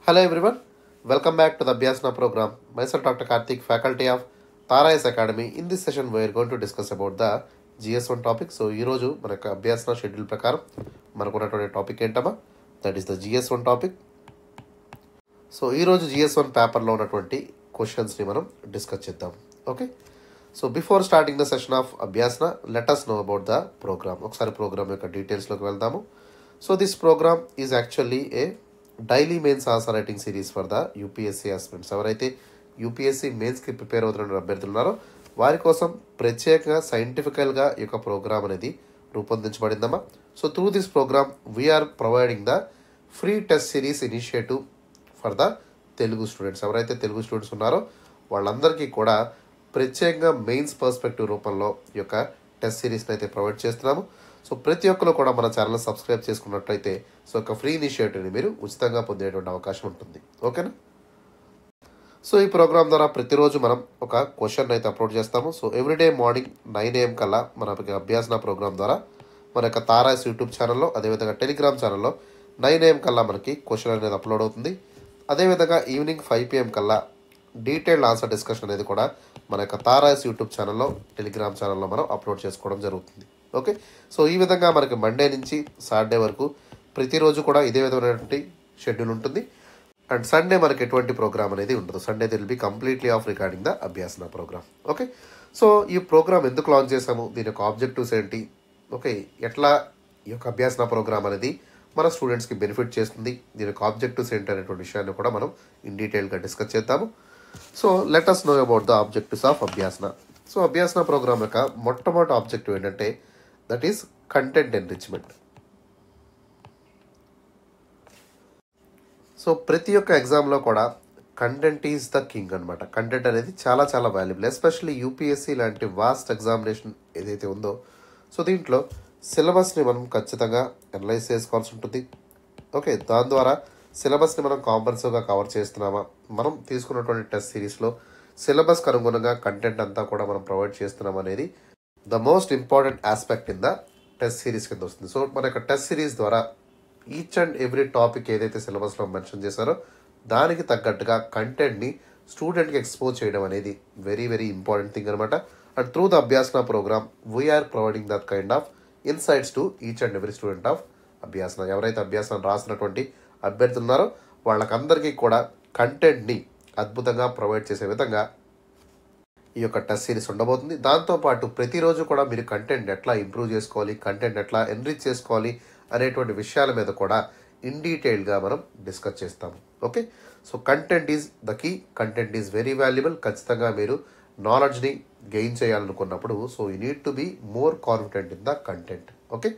Hello everyone, welcome back to the Abhyasana program. Myself Dr. Karthik, faculty of Tarais Academy. In this session, we are going to discuss about the GS1 topic. So, ఈ రోజు మనకు అభ్యాసన schedule ప్రకారం మనకు ఉన్నటువంటి topic ఏంటమ్మా, that is the GS1 topic. So ఈరోజు GS1 పేపర్లో ఉన్నటువంటి క్వశ్చన్స్ని మనం డిస్కస్ చేద్దాం. Okay, so before starting the session of Abhyasana let us know about the program. ఒకసారి ప్రోగ్రామ్ యొక్క డీటెయిల్స్లోకి వెళ్దాము. So this program is actually a daily mains answer writing series for the UPSC aspirants. ఎవరైతే యూపీఎస్సీ మెయిన్స్కి prepare అవుతున్న అభ్యర్థులు ఉన్నారో వారి కోసం ప్రత్యేకంగా సైంటిఫికల్గా ఈ యొక్క ప్రోగ్రామ్ అనేది రూపొందించబడిందమ్మా. So through this program we are providing the free test series initiative for the Telugu students. ఎవరైతే తెలుగు స్టూడెంట్స్ ఉన్నారో వాళ్ళందరికీ కూడా ప్రత్యేకంగా మెయిన్స్ పర్స్పెక్టివ్ రూపంలో ఈ యొక్క టెస్ట్ సిరీస్ని అయితే ప్రొవైడ్ చేస్తున్నాము. సో ప్రతి ఒక్కరు కూడా మన ఛానల్ సబ్స్క్రైబ్ చేసుకున్నట్లయితే సో ఒక ఫ్రీ ఇనిషియేటివ్ని మీరు ఉచితంగా పొందేటువంటి అవకాశం ఉంటుంది. ఓకేనా? సో ఈ ప్రోగ్రామ్ ద్వారా ప్రతిరోజు మనం ఒక క్వశ్చన్ అయితే అప్లోడ్ చేస్తాము. సో ఎవ్రీడే మార్నింగ్ 9 AM కల్లా మన అభ్యాసన ప్రోగ్రామ్ ద్వారా మన యొక్క తారాస్ యూట్యూబ్ ఛానల్లో, అదేవిధంగా టెలిగ్రామ్ ఛానల్లో 9 AM కల్లా మనకి క్వశ్చన్ అనేది అప్లోడ్ అవుతుంది. అదేవిధంగా ఈవినింగ్ 5 PM కల్లా డీటెయిల్డ్ ఆన్సర్ డిస్కషన్ అనేది కూడా మన యొక్క తారాస్ యూట్యూబ్ ఛానల్లో, టెలిగ్రామ్ ఛానల్లో మనం అప్లోడ్ చేసుకోవడం జరుగుతుంది. ఓకే, సో ఈ విధంగా మనకి మండే నుంచి సాటర్డే వరకు ప్రతిరోజు కూడా ఇదే విధమైనటువంటి షెడ్యూల్ ఉంటుంది. అండ్ సండే మనకి ఎటువంటి ప్రోగ్రామ్ అనేది ఉండదు. Sunday will be completely off recording the Abhyasana program. Okay, so ఈ ప్రోగ్రామ్ ఎందుకు లాంచ్ చేసాము, దీని యొక్క ఆబ్జెక్టివ్స్ ఏంటి, ఓకే, ఎట్లా ఈ యొక్క అభ్యాసన ప్రోగ్రామ్ అనేది మన స్టూడెంట్స్కి బెనిఫిట్ చేస్తుంది, దీని యొక్క ఆబ్జెక్టివ్స్ ఏంటి అనేటువంటి విషయాన్ని కూడా మనం ఇన్ డీటెయిల్గా డిస్కస్ చేద్దాము. So let us know about the objectives of Abhyasana. So Abhyasana program యొక్క మొట్టమొదటి ఆబ్జెక్టివ్ ఏంటంటే that is content enrichment. So ప్రతి ఒక్క ఎగ్జామ్లో కూడా కంటెంట్ ఈజ్ ద కింగ్ అనమాట. కంటెంట్ అనేది చాలా చాలా వాల్యుబుల్, ఎస్పెషల్లీ యూపీఎస్సీ లాంటి వాస్ట్ ఎగ్జామినేషన్ ఏదైతే ఉందో సో దీంట్లో సిలబస్ని మనం ఖచ్చితంగా అనలైజ్ చేసుకోవాల్సి ఉంటుంది. ఓకే, దాని ద్వారా సిలబస్ని మనం కాంప్రహెన్సివ్గా కవర్ చేస్తున్నామా, మనం తీసుకున్నటువంటి టెస్ట్ సిరీస్లో సిలబస్కి అనుగుణంగా కంటెంట్ అంతా కూడా మనం ప్రొవైడ్ చేస్తున్నాం అనేది the most important aspect in the test series కింద వస్తుంది. సో మన యొక్క టెస్ట్ సిరీస్ ద్వారా ఈచ్ అండ్ ఎవ్రీ టాపిక్ ఏదైతే సిలబస్లో మెన్షన్ చేశారో దానికి తగ్గట్టుగా కంటెంట్ని స్టూడెంట్కి ఎక్స్పోజ్ చేయడం అనేది వెరీ వెరీ ఇంపార్టెంట్ థింగ్ అనమాట. And through the Abhyasana program we are providing that kind of insights to each and every student of Abhyasana. ఎవరైతే అభ్యాసన రాసినటువంటి అభ్యర్థులు ఉన్నారో వాళ్ళకందరికీ కూడా కంటెంట్ని అద్భుతంగా ప్రొవైడ్ చేసే విధంగా ఈ యొక్క టెస్ట్ సిరీస్ ఉండబోతుంది. దాంతోపాటు ప్రతిరోజు కూడా మీరు కంటెంట్ ఎట్లా ఇంప్రూవ్ చేసుకోవాలి, కంటెంట్ ఎట్లా ఎన్రిచ్ చేసుకోవాలి అనేటువంటి విషయాల మీద కూడా ఇన్ డీటెయిల్గా మనం డిస్కస్ చేస్తాము. Okay, so content is the key, content is very valuable. ఖచ్చితంగా మీరు నాలెడ్జ్ని గెయిన్ చేయాలనుకున్నప్పుడు so you need to be more confident in the content. Okay,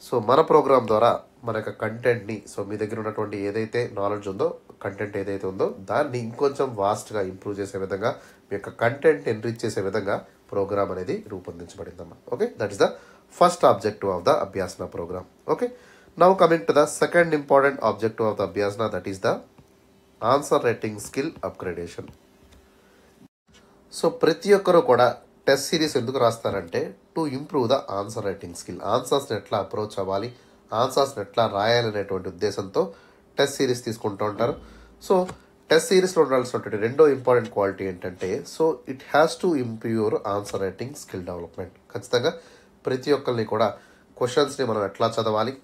so మన ప్రోగ్రామ్ ద్వారా మన యొక్క కంటెంట్ని సో మీ దగ్గర ఉన్నటువంటి ఏదైతే నాలెడ్జ్ ఉందో, కంటెంట్ ఏదైతే ఉందో దాన్ని ఇంకొంచెం వాస్ట్గా ఇంప్రూవ్ చేసే విధంగా, మీ యొక్క కంటెంట్ ఎన్రిచ్ చేసే విధంగా ప్రోగ్రామ్ అనేది రూపొందించబడిందమ్మా. Okay, that is the first objective of the Abhyasana program. Okay, now coming to the second important objective of the Abhyasana, that is the answer writing skill upgradation. So ప్రతి ఒక్కరూ కూడా టెస్ట్ సిరీస్ ఎందుకు రాస్తారంటే to improve the answer writing skill. ఆన్సర్స్ని ఎట్లా approach అవ్వాలి, ఆన్సర్స్ని ఎట్లా రాయాలనేటువంటి ఉద్దేశంతో టెస్ట్ సిరీస్ తీసుకుంటూ ఉంటారు. సో టెస్ట్ సిరీస్లో ఉండాల్సినటువంటి రెండో ఇంపార్టెంట్ క్వాలిటీ ఏంటంటే so it has to improve your answer writing skill development. ఖచ్చితంగా ప్రతి ఒక్కరిని కూడా క్వశ్చన్స్ని మనం ఎట్లా చదవాలి,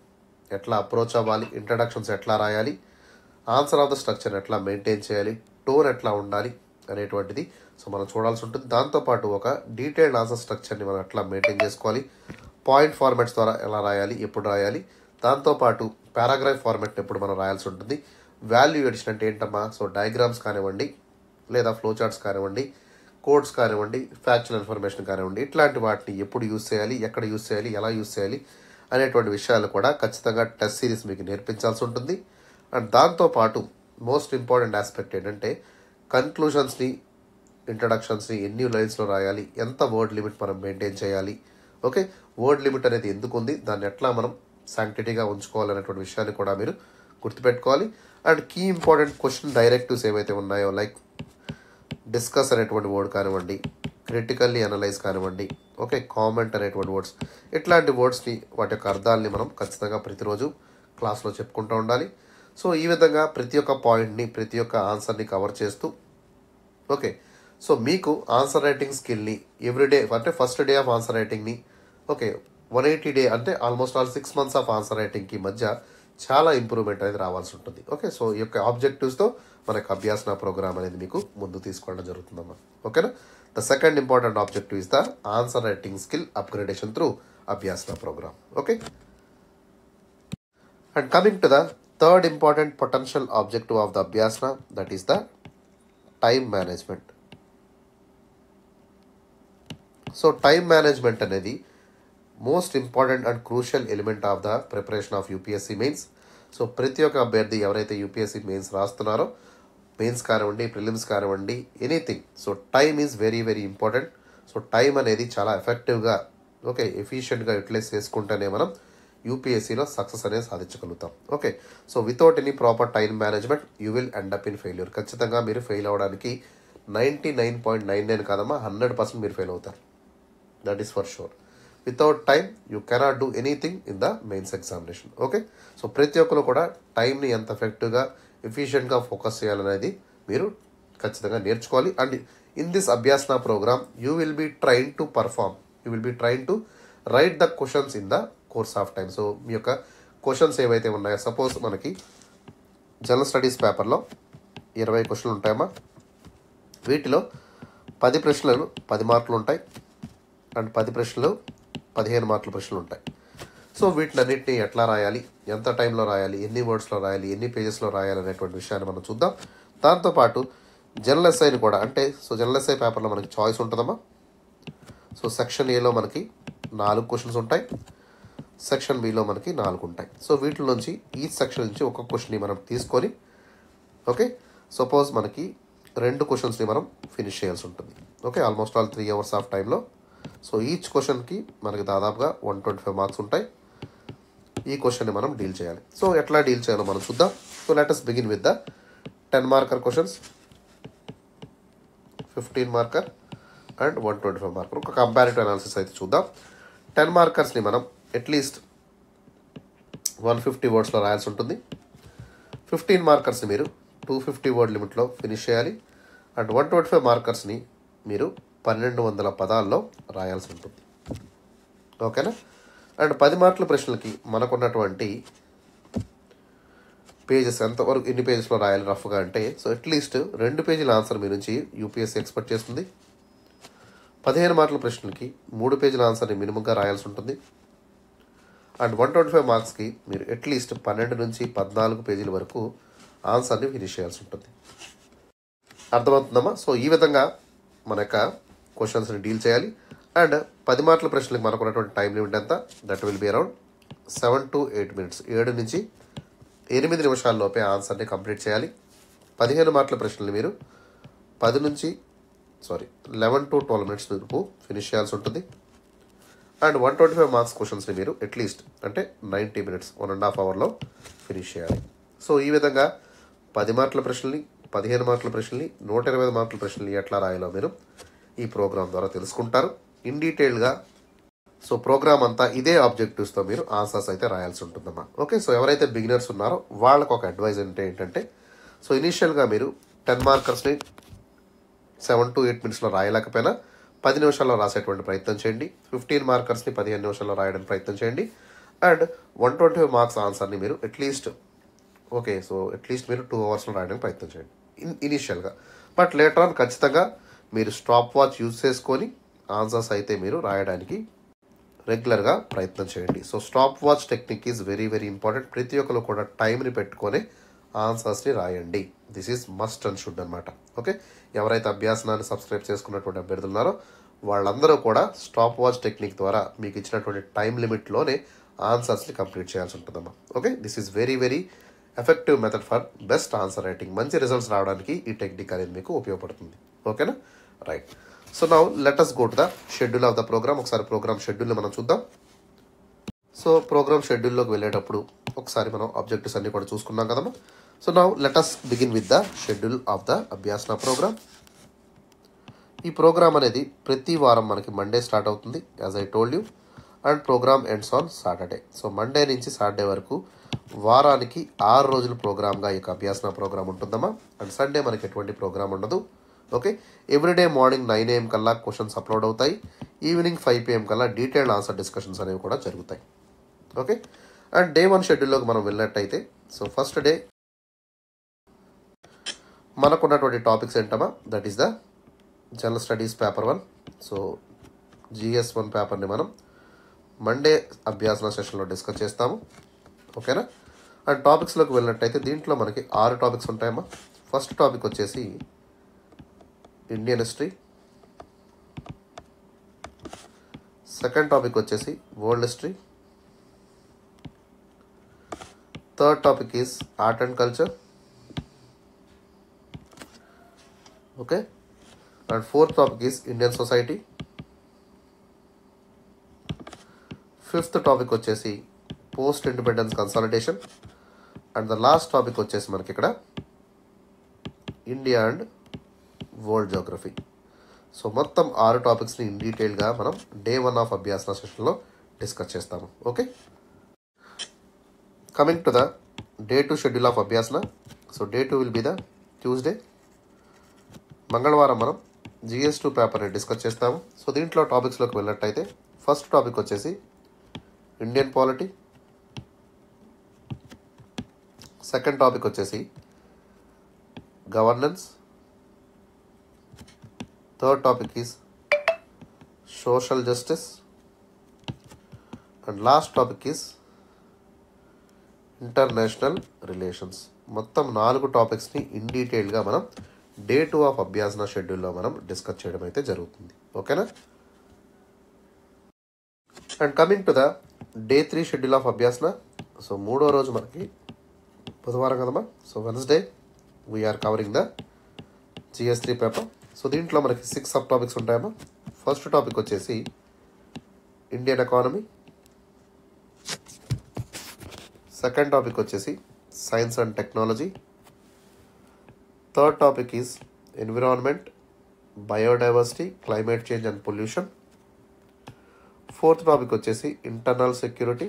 ఎట్లా అప్రోచ్ అవ్వాలి, ఇంట్రడక్షన్స్ ఎట్లా రాయాలి, ఆన్సర్ ఆఫ్ ద స్ట్రక్చర్ ఎట్లా మెయింటైన్ చేయాలి, టోన్ ఎట్లా ఉండాలి అనేటువంటిది సో మనం చూడాల్సి ఉంటుంది. దాంతోపాటు ఒక డీటెయిల్డ్ ఆన్సర్ స్ట్రక్చర్ని మనం ఎట్లా మెయింటైన్ చేసుకోవాలి, పాయింట్ ఫార్మాట్స్ ద్వారా ఎలా రాయాలి, ఎప్పుడు రాయాలి, దాంతోపాటు పారాగ్రాఫ్ ఫార్మాట్ని ఎప్పుడు మనం రాయాల్సి ఉంటుంది. వాల్యూ ఎడిషన్ అంటే ఏంటమ్మా, సో డయాగ్రామ్స్ కానివ్వండి, లేదా ఫ్లో చార్ట్స్ కానివ్వండి, కోడ్స్ కానివ్వండి, ఫ్యాక్చువల్ ఇన్ఫర్మేషన్ కానివ్వండి, ఇట్లాంటి వాటిని ఎప్పుడు యూజ్ చేయాలి, ఎక్కడ యూజ్ చేయాలి, ఎలా యూజ్ చేయాలి అనేటువంటి విషయాలు కూడా ఖచ్చితంగా టెస్ట్ సిరీస్ మీకు నేర్పించాల్సి ఉంటుంది. అండ్ దాంతోపాటు మోస్ట్ ఇంపార్టెంట్ ఆస్పెక్ట్ ఏంటంటే కన్క్లూషన్స్ని, ఇంట్రడక్షన్స్ని ఎన్ని లైన్స్లో రాయాలి, ఎంత వర్డ్ లిమిట్ మనం మెయింటైన్ చేయాలి. ఓకే, వర్డ్ లిమిట్ అనేది ఎందుకు ఉంది, దాన్ని ఎట్లా మనం శాంక్టిటీగా ఉంచుకోవాలనేటువంటి విషయాన్ని కూడా మీరు గుర్తుపెట్టుకోవాలి. And key important question directives ఏవైతే ఉన్నాయో లైక్ డిస్కస్ అనేటువంటి వర్డ్ కానివ్వండి, క్రిటికల్లీ అనలైజ్ కానివ్వండి, ఓకే, కామెంట్ అనేటువంటి వర్డ్స్, ఇట్లాంటి వర్డ్స్ని వాటి యొక్క అర్థాలని మనం ఖచ్చితంగా ప్రతిరోజు క్లాస్లో చెప్పుకుంటూ ఉండాలి. సో ఈ విధంగా ప్రతి ఒక్క పాయింట్ని ప్రతి ఒక్క ఆన్సర్ని కవర్ చేస్తూ ఓకే సో మీకు ఆన్సర్ రైటింగ్ స్కిల్ని ఎవ్రీడే అంటే ఫస్ట్ డే ఆఫ్ ఆన్సర్ రైటింగ్ని ఓకే 180 డే అంటే almost all 6 months of answer రైటింగ్కి మధ్య చాలా ఇంప్రూవ్మెంట్ అనేది రావాల్సి ఉంటుంది. ఓకే సో ఈ యొక్క ఆబ్జెక్టివ్స్తో మనకు అభ్యాసన ప్రోగ్రామ్ అనేది మీకు ముందు తీసుకోవడం జరుగుతుందమ్మా. ఓకేనా. The second important objective is the answer writing skill upgradation through Abhyasana program. Okay and coming to the third important potential objective of the Abhyasana, that is the time management. So time management అనేది most important and crucial element of the preparation of UPSC mains. So ప్రతి ఒక్క అభ్యర్థి ఎవరైతే UPSC mains రాస్తున్నారో, mains కానివ్వండి, prelims కానివ్వండి, anything, so time is very very important. So time అనేది చాలా ఎఫెక్టివ్గా ఓకే ఎఫిషియెంట్గా యూటిలైజ్ చేసుకుంటేనే మనం యూపీఎస్సీలో సక్సెస్ అనేది సాధించగలుగుతాం. Okay so without any proper time management you will end up in failure. ఖచ్చితంగా మీరు ఫెయిల్ అవ్వడానికి 99.99 కాదమ్మా 100% మీరు ఫెయిల్ అవుతారు. That is for sure. Without time you cannot do anything in the mains examination. Okay so ప్రతి ఒక్కరు కూడా టైంని ఎంత ఎఫెక్టివ్గా ఎఫిషియెంట్గా ఫోకస్ చేయాలనేది మీరు ఖచ్చితంగా నేర్చుకోవాలి. And in this Abhyasana program you will be train to perform, you will be train to write the questions in the course of time. So మీ యొక్క క్వశ్చన్స్ ఏవైతే ఉన్నాయో, సపోజ్ మనకి జనరల్ స్టడీస్ పేపర్లో 20 క్వశ్చన్లు ఉంటాయమ్మా. వీటిలో 10 ప్రశ్నలు 10 మార్కులు ఉంటాయి అండ్ 10 ప్రశ్నలు 15 మార్కుల ప్రశ్నలు ఉంటాయి. సో వీటినన్నింటినీ ఎట్లా రాయాలి, ఎంత టైంలో రాయాలి, ఎన్ని వర్డ్స్లో రాయాలి, ఎన్ని పేజెస్లో రాయాలి అనేటువంటి విషయాన్ని మనం చూద్దాం. దాంతోపాటు జనరల్ ఎస్ఐని కూడా, అంటే సో జనరల్ ఎస్ఐ పేపర్లో మనకి చాయిస్ ఉంటుందమ్మా. సో సెక్షన్ ఏలో మనకి 4 క్వశ్చన్స్ ఉంటాయి, సెక్షన్ బిలో మనకి 4 ఉంటాయి. సో వీటి నుంచి ఈ సెక్షన్ నుంచి ఒక క్వశ్చన్ని మనం తీసుకొని ఓకే సపోజ్ మనకి 2 క్వశ్చన్స్ని మనం ఫినిష్ చేయాల్సి ఉంటుంది. Okay almost all 3 hours of టైంలో. సో ఈచ్ క్వశ్చన్కి మనకి దాదాపుగా 125 మార్క్స్ ఉంటాయి. ఈ క్వశ్చన్ని మనం డీల్ చేయాలి. సో ఎట్లా డీల్ చేయాలో మనం చూద్దాం. So let us begin with the 10 marker questions, 15 marker and 125 marker. ఒక కంపారిటివ్ అనాలిసిస్ అయితే చూద్దాం. 10 మార్కర్స్ని మనం అట్లీస్ట్ 150 వర్డ్స్లో రాయాల్సి ఉంటుంది. 15 మార్కర్స్ని మీరు 250 వర్డ్ లిమిట్లో ఫినిష్ చేయాలి. అండ్ 125 మార్కర్స్ని మీరు 1200 పదాల్లో రాయాల్సి ఉంటుంది. ఓకేనా. అండ్ 10 మార్కుల ప్రశ్నలకి మనకున్నటువంటి పేజెస్ ఎంతవరకు, ఎన్ని పేజెస్లో రాయాలి రఫ్గా అంటే, సో అట్లీస్ట్ 2 పేజీల ఆన్సర్ మీ నుంచి యూపీఎస్సీ ఎక్స్పెక్ట్ చేస్తుంది. 15 మార్కుల ప్రశ్నలకి 3 పేజీల ఆన్సర్ని మినిమంగా రాయాల్సి ఉంటుంది. అండ్ 125 మార్క్స్కి మీరు అట్లీస్ట్ 12 నుంచి 14 పేజీల వరకు ఆన్సర్ని ఫినిష్ చేయాల్సి ఉంటుంది. అర్థమవుతుందమ్మా. సో ఈ విధంగా మన యొక్క క్వశ్చన్స్ని డీల్ చేయాలి. అండ్ 10 మార్కుల ప్రశ్నలకు మనకు ఉన్నటువంటి టైం లిమిట్ ఎంత, that will be around 7 to 8 minutes. 7 నుంచి 8 నిమిషాల్లోపే ఆన్సర్ని కంప్లీట్ చేయాలి. 15 మార్కుల ప్రశ్నలు మీరు 11 to 12 minutes వరకు ఫినిష్ చేయాల్సి ఉంటుంది. అండ్ 125 మార్క్స్ క్వశ్చన్స్ని మీరు అట్లీస్ట్ అంటే 90 minutes 1.5 hourలో ఫినిష్ చేయాలి. సో ఈ విధంగా 10 మార్కుల ప్రశ్నల్ని, 15 మార్కుల ప్రశ్నల్ని, 125 మార్కుల ప్రశ్నల్ని ఎట్లా రాయాలో మీరు ఈ ప్రోగ్రామ్ ద్వారా తెలుసుకుంటారు ఇన్ డీటెయిల్గా. సో ప్రోగ్రామ్ అంతా ఇదే ఆబ్జెక్టివ్స్తో మీరు ఆన్సర్స్ అయితే రాయాల్సి ఉంటుందమ్మా. ఓకే సో ఎవరైతే బిగినర్స్ ఉన్నారో వాళ్ళకు ఒక అడ్వైజ్ ఏంటంటే, సో ఇనీషియల్గా మీరు 10 మార్కర్స్ని 7 to 8 minutesలో రాయలేకపోయినా 10 నిమిషాల్లో రాసేటువంటి ప్రయత్నం చేయండి. 15 మార్కర్స్ని 15 నిమిషాల్లో రాయడానికి ప్రయత్నం చేయండి. అండ్ 125 మార్క్స్ ఆన్సర్ని మీరు అట్లీస్ట్ ఓకే సో అట్లీస్ట్ మీరు 2 hours రాయడానికి ప్రయత్నం చేయండి ఇనీషియల్గా. బట్ లేటర్ ఆన్ ఖచ్చితంగా మీరు స్టాప్ వాచ్ యూజ్ చేసుకొని ఆన్సర్స్ అయితే మీరు రాయడానికి రెగ్యులర్గా ప్రయత్నం చేయండి. So stop watch technique is very very important. ప్రతి ఒక్కరు కూడా టైంని పెట్టుకొని ఆన్సర్స్ని రాయండి. This is must and should అనమాట. ఓకే ఎవరైతే అభ్యాసనాన్ని సబ్స్క్రైబ్ చేసుకున్నటువంటి అభ్యర్థులు ఉన్నారో వాళ్ళందరూ కూడా స్టాప్ వాచ్ టెక్నిక్ ద్వారా మీకు ఇచ్చినటువంటి టైం లిమిట్లోనే ఆన్సర్స్ని కంప్లీట్ చేయాల్సి ఉంటుందమ్మా. Okay this is very very effective method for best answer writing. మంచి రిజల్ట్స్ రావడానికి ఈ టెక్నిక్ అనేది మీకు ఉపయోగపడుతుంది. ఓకేనా right. So now let us go to the schedule of the program. ఒకసారి ప్రోగ్రామ్ షెడ్యూల్ని మనం చూద్దాం. సో ప్రోగ్రామ్ షెడ్యూల్లోకి వెళ్ళేటప్పుడు ఒకసారి మనం ఆబ్జెక్టివ్స్ అన్ని కూడా చూసుకున్నాం కదమ్మా. So now let us begin with the schedule of the Abhyasana program. ఈ ప్రోగ్రామ్ అనేది ప్రతి వారం మనకి మండే స్టార్ట్ అవుతుంది as I told you. And program ends on Saturday. So Monday నుంచి సాటర్డే వరకు వారానికి 6 రోజులు ప్రోగ్రామ్గా ఈ యొక్క అభ్యాసన ప్రోగ్రామ్ ఉంటుందమ్మా. అండ్ సండే మనకి ఎటువంటి ప్రోగ్రామ్ ఉండదు. ఓకే, ఎవ్రీడే మార్నింగ్ 9 AM కల్లా క్వశ్చన్స్ అప్లోడ్ అవుతాయి. ఈవినింగ్ 5 PM కల్లా డీటెయిల్డ్ ఆన్సర్ డిస్కషన్స్ అనేవి కూడా జరుగుతాయి. ఓకే, అండ్ డే 1 షెడ్యూల్లోకి మనం వెళ్ళినట్టయితే, సో ఫస్ట్ డే మనకున్నటువంటి టాపిక్స్ ఏంటమ్మా, that is the general studies paper 1. So GS1 పేపర్ని మనం మండే అభ్యాసన సెషన్లో డిస్కస్ చేస్తాము. ఓకేనా. అండ్ టాపిక్స్లోకి వెళ్ళినట్టయితే దీంట్లో మనకి 6 టాపిక్స్ ఉంటాయమ్మా. ఫస్ట్ టాపిక్ వచ్చేసి ఇండియన్ హిస్టరీ. సెకండ్ టాపిక్ వచ్చేసి world history. Third topic is art and culture. Okay, and fourth topic is Indian society. Fifth topic వచ్చేసి post independence consolidation. And the last topic వచ్చేసి మనకి ఇక్కడ India and world geography. So మొత్తం 6 టాపిక్స్ని in డీటెయిల్గా మనం day 1 of అభ్యాసన సెషన్లో discuss చేస్తాము. Okay, coming to the day 2 schedule of Abhyasana. So day 2 will be the Tuesday. మంగళవారం మనం GS2 పేపర్ని డిస్కస్ చేస్తాము. సో దీంట్లో టాపిక్స్లోకి వెళ్ళినట్టయితే ఫస్ట్ టాపిక్ వచ్చేసి ఇండియన్ పాలిటీ. సెకండ్ టాపిక్ వచ్చేసి governance. Third topic is social justice. And last topic is international relations. మొత్తం 4 టాపిక్స్ని in డీటెయిల్గా మనం డే 2 ఆఫ్ అభ్యాసన షెడ్యూల్లో మనం డిస్కస్ చేయడం అయితే జరుగుతుంది. ఓకేనా. And coming to the day 3 schedule of Abhyasana. So 3వ రోజు మనకి బుధవారం కదమ్మా. So Wednesday we're covering the GS3 paper. So దీంట్లో మనకి 6 సబ్ టాపిక్స్ ఉంటాయమ్మా. ఫస్ట్ టాపిక్ వచ్చేసి ఇండియన్ ఎకానమీ. సెకండ్ టాపిక్ వచ్చేసి science and technology. Third topic is environment, biodiversity, climate change and pollution. Fourth topic వచ్చేసి internal security.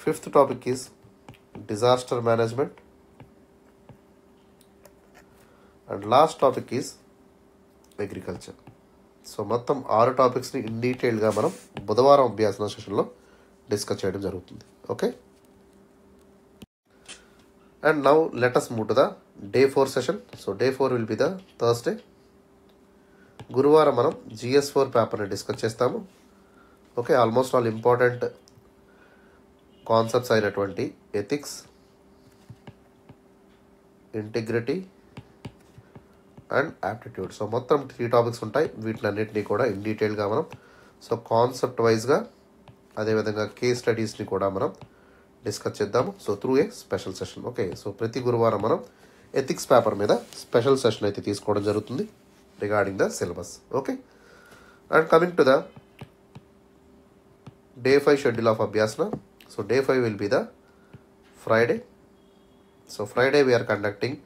Fifth topic is disaster management. And last topic is agriculture. So మొత్తం 6 టాపిక్స్ని in డీటెయిల్గా మనం బుధవారం అభ్యాసన సెషన్లో discuss చేయడం జరుగుతుంది. Okay, and now let us move to the day 4 session. So day 4 will be the Thursday. గురువారం మనం GS4 పేపర్ని డిస్కస్ చేస్తాము. Okay, almost all important concepts అయినటువంటి ethics, integrity and aptitude. So మొత్తం 3 టాపిక్స్ ఉంటాయి. వీటిలన్నింటినీ కూడా ఇన్ డీటెయిల్గా మనం సో కాన్సెప్ట్ వైజ్గా అదేవిధంగా కేస్ స్టడీస్ని కూడా మనం డిస్కస్ చేద్దాము. So through a special session. Okay, so ప్రతి గురువారం మనం ఎథిక్స్ పేపర్ మీద స్పెషల్ సెషన్ అయితే తీసుకోవడం జరుగుతుంది regarding the syllabus. Okay, and coming to the day 5 schedule of Abhyasana. So day 5 will be the Friday. So Friday we're conducting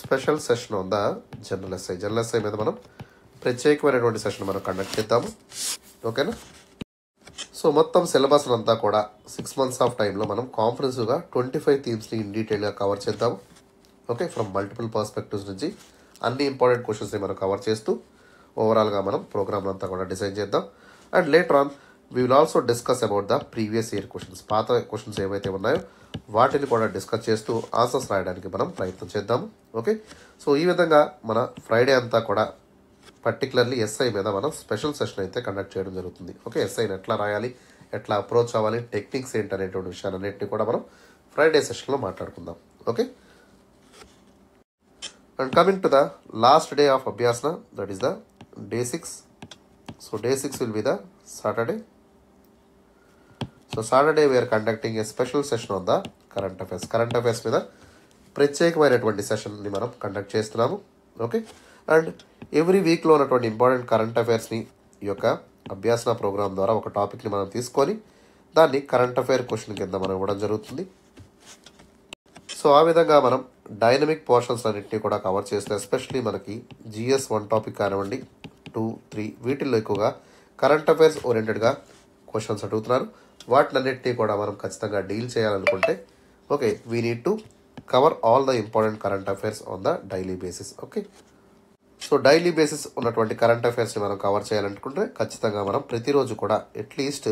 special session on the general SI. General SI మీద మనం ప్రత్యేకమైనటువంటి session మనం conduct చేద్దాము. ఓకేనా. So మొత్తం syllabus అంతా కూడా 6 months of టైంలో మనం కాంప్రహెన్సివ్గా 25 థీమ్స్ని ఇన్ డీటెయిల్గా కవర్ చేద్దాము. ఓకే, ఫ్రమ్ మల్టిపుల్ పర్స్పెక్టివ్స్ నుంచి అన్ని ఇంపార్టెంట్ క్వశ్చన్స్ని మనం కవర్ చేస్తూ ఓవరాల్గా మనం ప్రోగ్రామ్ అంతా కూడా డిజైన్ చేద్దాం. And later on we will also discuss about the previous year questions. పాత క్వశ్చన్స్ ఏవైతే ఉన్నాయో వాటిని కూడా డిస్కస్ చేస్తూ ఆన్సర్స్ రాయడానికి మనం ప్రయత్నం చేద్దాము. ఓకే, సో ఈ విధంగా మన ఫ్రైడే అంతా కూడా పర్టికులర్లీ ఎస్ఐ మీద మనం స్పెషల్ సెషన్ అయితే కండక్ట్ చేయడం జరుగుతుంది. ఓకే, ఎస్ఐని ఎట్లా రాయాలి, ఎట్లా అప్రోచ్ అవ్వాలి, టెక్నిక్స్ ఏంటనేటువంటి విషయాలన్నింటినీ కూడా మనం ఫ్రైడే సెషన్లో మాట్లాడుకుందాం. Okay, and coming to the last day of Abhyasana, that is the day 6. So day 6 will be the Saturday. So Saturday we're conducting a special session on the current affairs. Current affairs మీద ప్రత్యేకమైనటువంటి సెషన్ని మనం conduct చేస్తున్నాము. Okay, and every వీక్లో ఉన్నటువంటి important current అఫైర్స్ని ఈ యొక్క Abhyasana programme ద్వారా ఒక టాపిక్ని మనం తీసుకొని దాన్ని కరెంట్ అఫైర్ క్వశ్చన్ కింద మనం ఇవ్వడం జరుగుతుంది. సో ఆ విధంగా మనం డైనమిక్ పోర్షన్స్ అన్నింటినీ కూడా కవర్ చేస్తే ఎస్పెషలీ మనకి GS1 టాపిక్ కానివ్వండి, 2, 3 వీటిల్లో ఎక్కువగా కరెంట్ అఫైర్స్ ఓరియంటెడ్గా క్వశ్చన్స్ అడుగుతున్నారు. వాటినన్నిటినీ కూడా మనం ఖచ్చితంగా డీల్ చేయాలనుకుంటే okay we need to cover all the important current affairs on the daily basis. Okay, so daily basis ఉన్నటువంటి కరెంట్ అఫైర్స్ని మనం కవర్ చేయాలనుకుంటే ఖచ్చితంగా మనం ప్రతిరోజు కూడా అట్లీస్ట్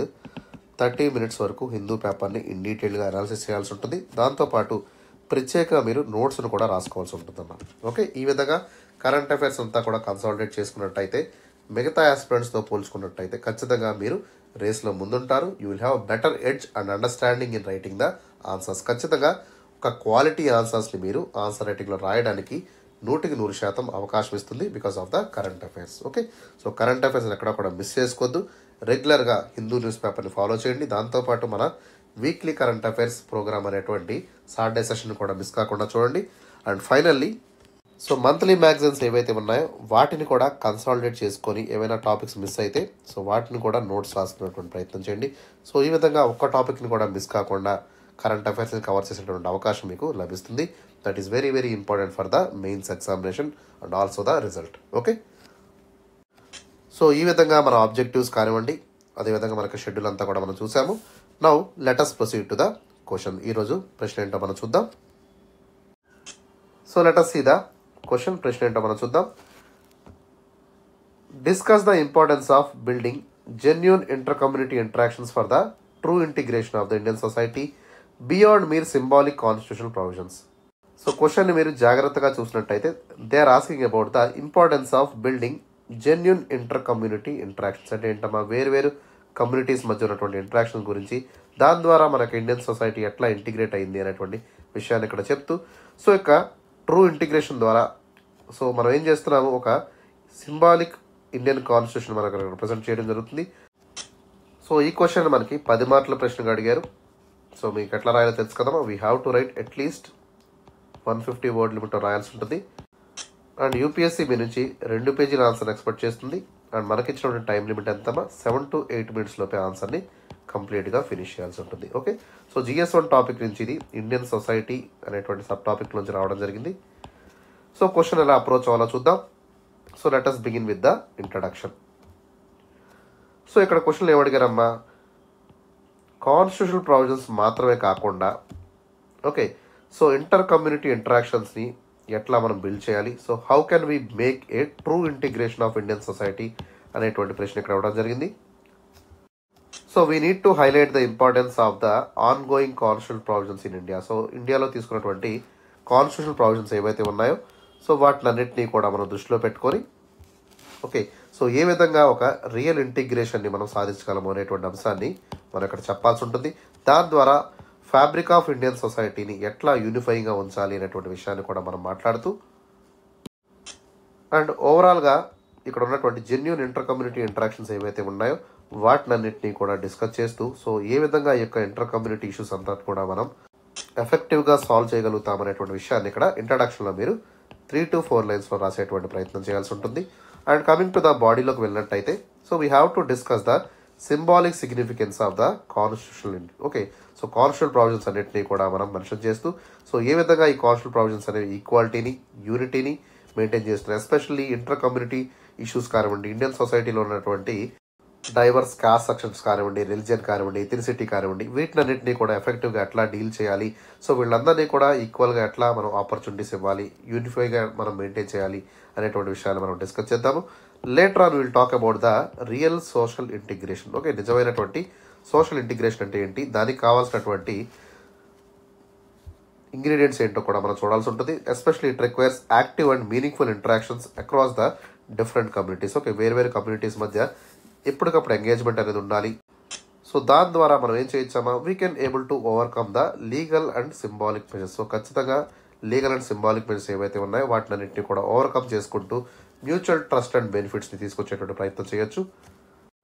30 minutes వరకు హిందూ పేపర్ని ఇన్ డీటెయిల్గా అనాలిసిస్ చేయాల్సి ఉంటుంది. దాంతోపాటు ప్రత్యేకంగా మీరు నోట్స్ను కూడా రాసుకోవాల్సి ఉంటుందన్నమాట. ఓకే, ఈ విధంగా కరెంట్ అఫైర్స్ అంతా కూడా కన్సాలిడేట్ చేసుకున్నట్టయితే మిగతా ఆస్పిరెంట్స్తో పోల్చుకున్నట్టయితే ఖచ్చితంగా మీరు రేస్లో ముందుంటారు. You will have better edge and understanding in writing the answers. ఖచ్చితంగా ఒక క్వాలిటీ ఆన్సర్స్ని మీరు ఆన్సర్ రైటింగ్లో రాయడానికి 100% అవకాశం ఇస్తుంది because of the current affairs. Okay, so current affairs ఎక్కడ కూడా మిస్ చేసుకోవద్దు. రెగ్యులర్గా హిందూ న్యూస్ పేపర్ని ఫాలో చేయండి. దాంతోపాటు మన వీక్లీ కరెంట్ అఫైర్స్ ప్రోగ్రామ్ అనేటువంటి సాటర్డే సెషన్ కూడా మిస్ కాకుండా చూడండి. And finally so monthly magazines ఏవైతే ఉన్నాయో వాటిని కూడా కన్సాలిడేట్ చేసుకొని ఏవైనా టాపిక్స్ మిస్ అయితే సో వాటిని కూడా నోట్స్ రాసుకునేటువంటి ప్రయత్నం చేయండి. సో ఈ విధంగా ఒక్క టాపిక్ని కూడా మిస్ కాకుండా కరెంట్ అఫైర్స్ని కవర్ చేసేటువంటి అవకాశం మీకు లభిస్తుంది. That is very very important for the mains examination and also the result. Okay, so ఈ విధంగా మన ఆబ్జెక్టివ్స్ కానివ్వండి, అదేవిధంగా మనకు షెడ్యూల్ అంతా కూడా మనం చూసాము. Now let us proceed to the question. ఈరోజు ప్రశ్న ఏంటో మనం చూద్దాం. So let us see the question. ప్రశ్న ఏంటో మనం చూద్దాం. Discuss the importance of building genuine inter community interactions for the true integration of the Indian society beyond mere symbolic constitutional provisions. So క్వశ్చన్ని మీరు జాగ్రత్తగా చూసినట్టయితే they are asking about the importance of building genuine inter community interactions. అంటే ఏంటమ్మా, వేరు communities మధ్య ఉన్నటువంటి interaction గురించి, దాని ద్వారా మనకు ఇండియన్ సొసైటీ ఎట్లా ఇంటిగ్రేట్ అయింది అనేటువంటి విషయాన్ని ఇక్కడ చెప్తూ సో యొక్క ట్రూ ఇంటిగ్రేషన్ ద్వారా సో మనం ఏం చేస్తున్నాము, ఒక సింబాలిక్ ఇండియన్ కాన్స్టిట్యూషన్ మనకు రిప్రజెంట్ చేయడం జరుగుతుంది. సో ఈ క్వశ్చన్ మనకి 10 మార్కుల ప్రశ్నగా అడిగారు. సో మీకు ఎట్లా రాయాలో తెలుసు కదమ్మా. We have to right at least 150 word limit రాయాల్సి ఉంటుంది. అండ్ యూపీఎస్సీ మీ నుంచి 2 పేజీల ఆన్సర్ ఎక్స్పెక్ట్ చేస్తుంది. అండ్ మనకి ఇచ్చినటువంటి టైం లిమిట్ ఎంతమ్మా, 7 to 8 minutes లోపే ఆన్సర్ని కంప్లీట్గా ఫినిష్ చేయాల్సి ఉంటుంది. ఓకే, సో GS1 టాపిక్ నుంచి ఇది ఇండియన్ సొసైటీ అనేటువంటి సబ్ టాపిక్ నుంచి రావడం జరిగింది. సో క్వశ్చన్ ఎలా అప్రోచ్ అవ్వాలో చూద్దాం. So let us begin with the introduction. So ఇక్కడ క్వశ్చన్లు ఏమడిగారమ్మా, కాన్స్టిట్యూషనల్ ప్రొవిజన్స్ మాత్రమే కాకుండా ఓకే సో ఇంటర్ కమ్యూనిటీ ఇంటరాక్షన్స్ని ఎట్లా మనం బిల్డ్ చేయాలి, so how can we make a true integration of Indian society అనేటువంటి ప్రశ్న ఇక్కడ ఇవ్వడం జరిగింది. So we need to highlight the importance of the on going constitutional provisions in India. So ఇండియాలో తీసుకున్నటువంటి కాన్స్టిట్యూషనల్ ప్రొవిజన్స్ ఏవైతే ఉన్నాయో సో వాటినన్నింటినీ కూడా మనం దృష్టిలో పెట్టుకొని ఓకే సో ఏ విధంగా ఒక రియల్ ఇంటిగ్రేషన్ని మనం సాధించగలము అనేటువంటి అంశాన్ని మనం ఇక్కడ చెప్పాల్సి ఉంటుంది. దాని ద్వారా ఫ్యాబ్రిక్ ఆఫ్ ఇండియన్ సొసైటీని ఎట్లా యూనిఫైగా ఉంచాలి అనేటువంటి విషయాన్ని కూడా మనం మాట్లాడుతూ అండ్ ఓవరాల్గా ఇక్కడ ఉన్నటువంటి జెన్యూన్ ఇంటర్ కమ్యూనిటీ ఇంటరాక్షన్స్ ఏవైతే ఉన్నాయో వాటినన్నింటినీ కూడా డిస్కస్ చేస్తూ సో ఏ విధంగా ఈ యొక్క ఇంటర్ కమ్యూనిటీ ఇష్యూస్ అంతా కూడా మనం ఎఫెక్టివ్గా సాల్వ్ చేయగలుగుతాం అనేటువంటి విషయాన్ని ఇక్కడ ఇంట్రడక్షన్లో మీరు 3 to 4 లైన్స్లో రాసేటువంటి ప్రయత్నం చేయాల్సి ఉంటుంది. అండ్ కమింగ్ టు ద బాడీలోకి వెళ్ళినట్టయితే so we have to discuss the symbolic significance of the constitutional okay so constitutional provisions అన్నింటినీ కూడా మనం మెన్షన్ చేస్తూ సో ఏ విధంగా ఈ కాన్స్టిట్యూషనల్ ప్రొవిజన్స్ అనేవి ఈక్వాలిటీని యూనిటీని మెయింటైన్ చేస్తున్నాయి, ఎస్పెషల్లీ ఇంటర్ కమ్యూనిటీ ఇష్యూస్ కానివ్వండి, ఇండియన్ సొసైటీలో ఉన్నటువంటి డైవర్స్ కాస్ట్ సెక్షన్స్ కానివ్వండి, రిలిజియన్ కానివ్వండి, ఎథనిసిటీ కానివ్వండి, వీటినన్నింటినీ కూడా ఎఫెక్టివ్గా ఎట్లా డీల్ చేయాలి, సో వీళ్ళందరినీ కూడా ఈక్వల్గా ఎట్లా మనం ఆపర్చునిటీస్ ఇవ్వాలి, యూనిఫైగా మనం మెయింటైన్ చేయాలి అనేటువంటి విషయాలు మనం డిస్కస్ చేద్దాము. Later on will talk about the real social integration. Okay, నిజమైనటువంటి సోషల్ ఇంటిగ్రేషన్ అంటే ఏంటి, దానికి కావాల్సినటువంటి ఇంగ్రీడియంట్స్ ఏంటో కూడా మనం చూడాల్సి ఉంటుంది. Especially it requires active and meaningful interactions across the different communities. Okay, వేరు కమ్యూనిటీస్ మధ్య ఎప్పటికప్పుడు ఎంగేజ్మెంట్ అనేది ఉండాలి. సో దాని ద్వారా మనం ఏం చేయొచ్చామా, we can able to overcome the legal and symbolic measures. So ఖచ్చితంగా లీగల్ అండ్ సింబాలిక్ మెజర్స్ ఏవైతే ఉన్నాయో వాటినన్నింటినీ కూడా ఓవర్కమ్ చేసుకుంటూ మ్యూచువల్ ట్రస్ట్ అండ్ బెనిఫిట్స్ని తీసుకొచ్చేటువంటి ప్రయత్నం చేయొచ్చు.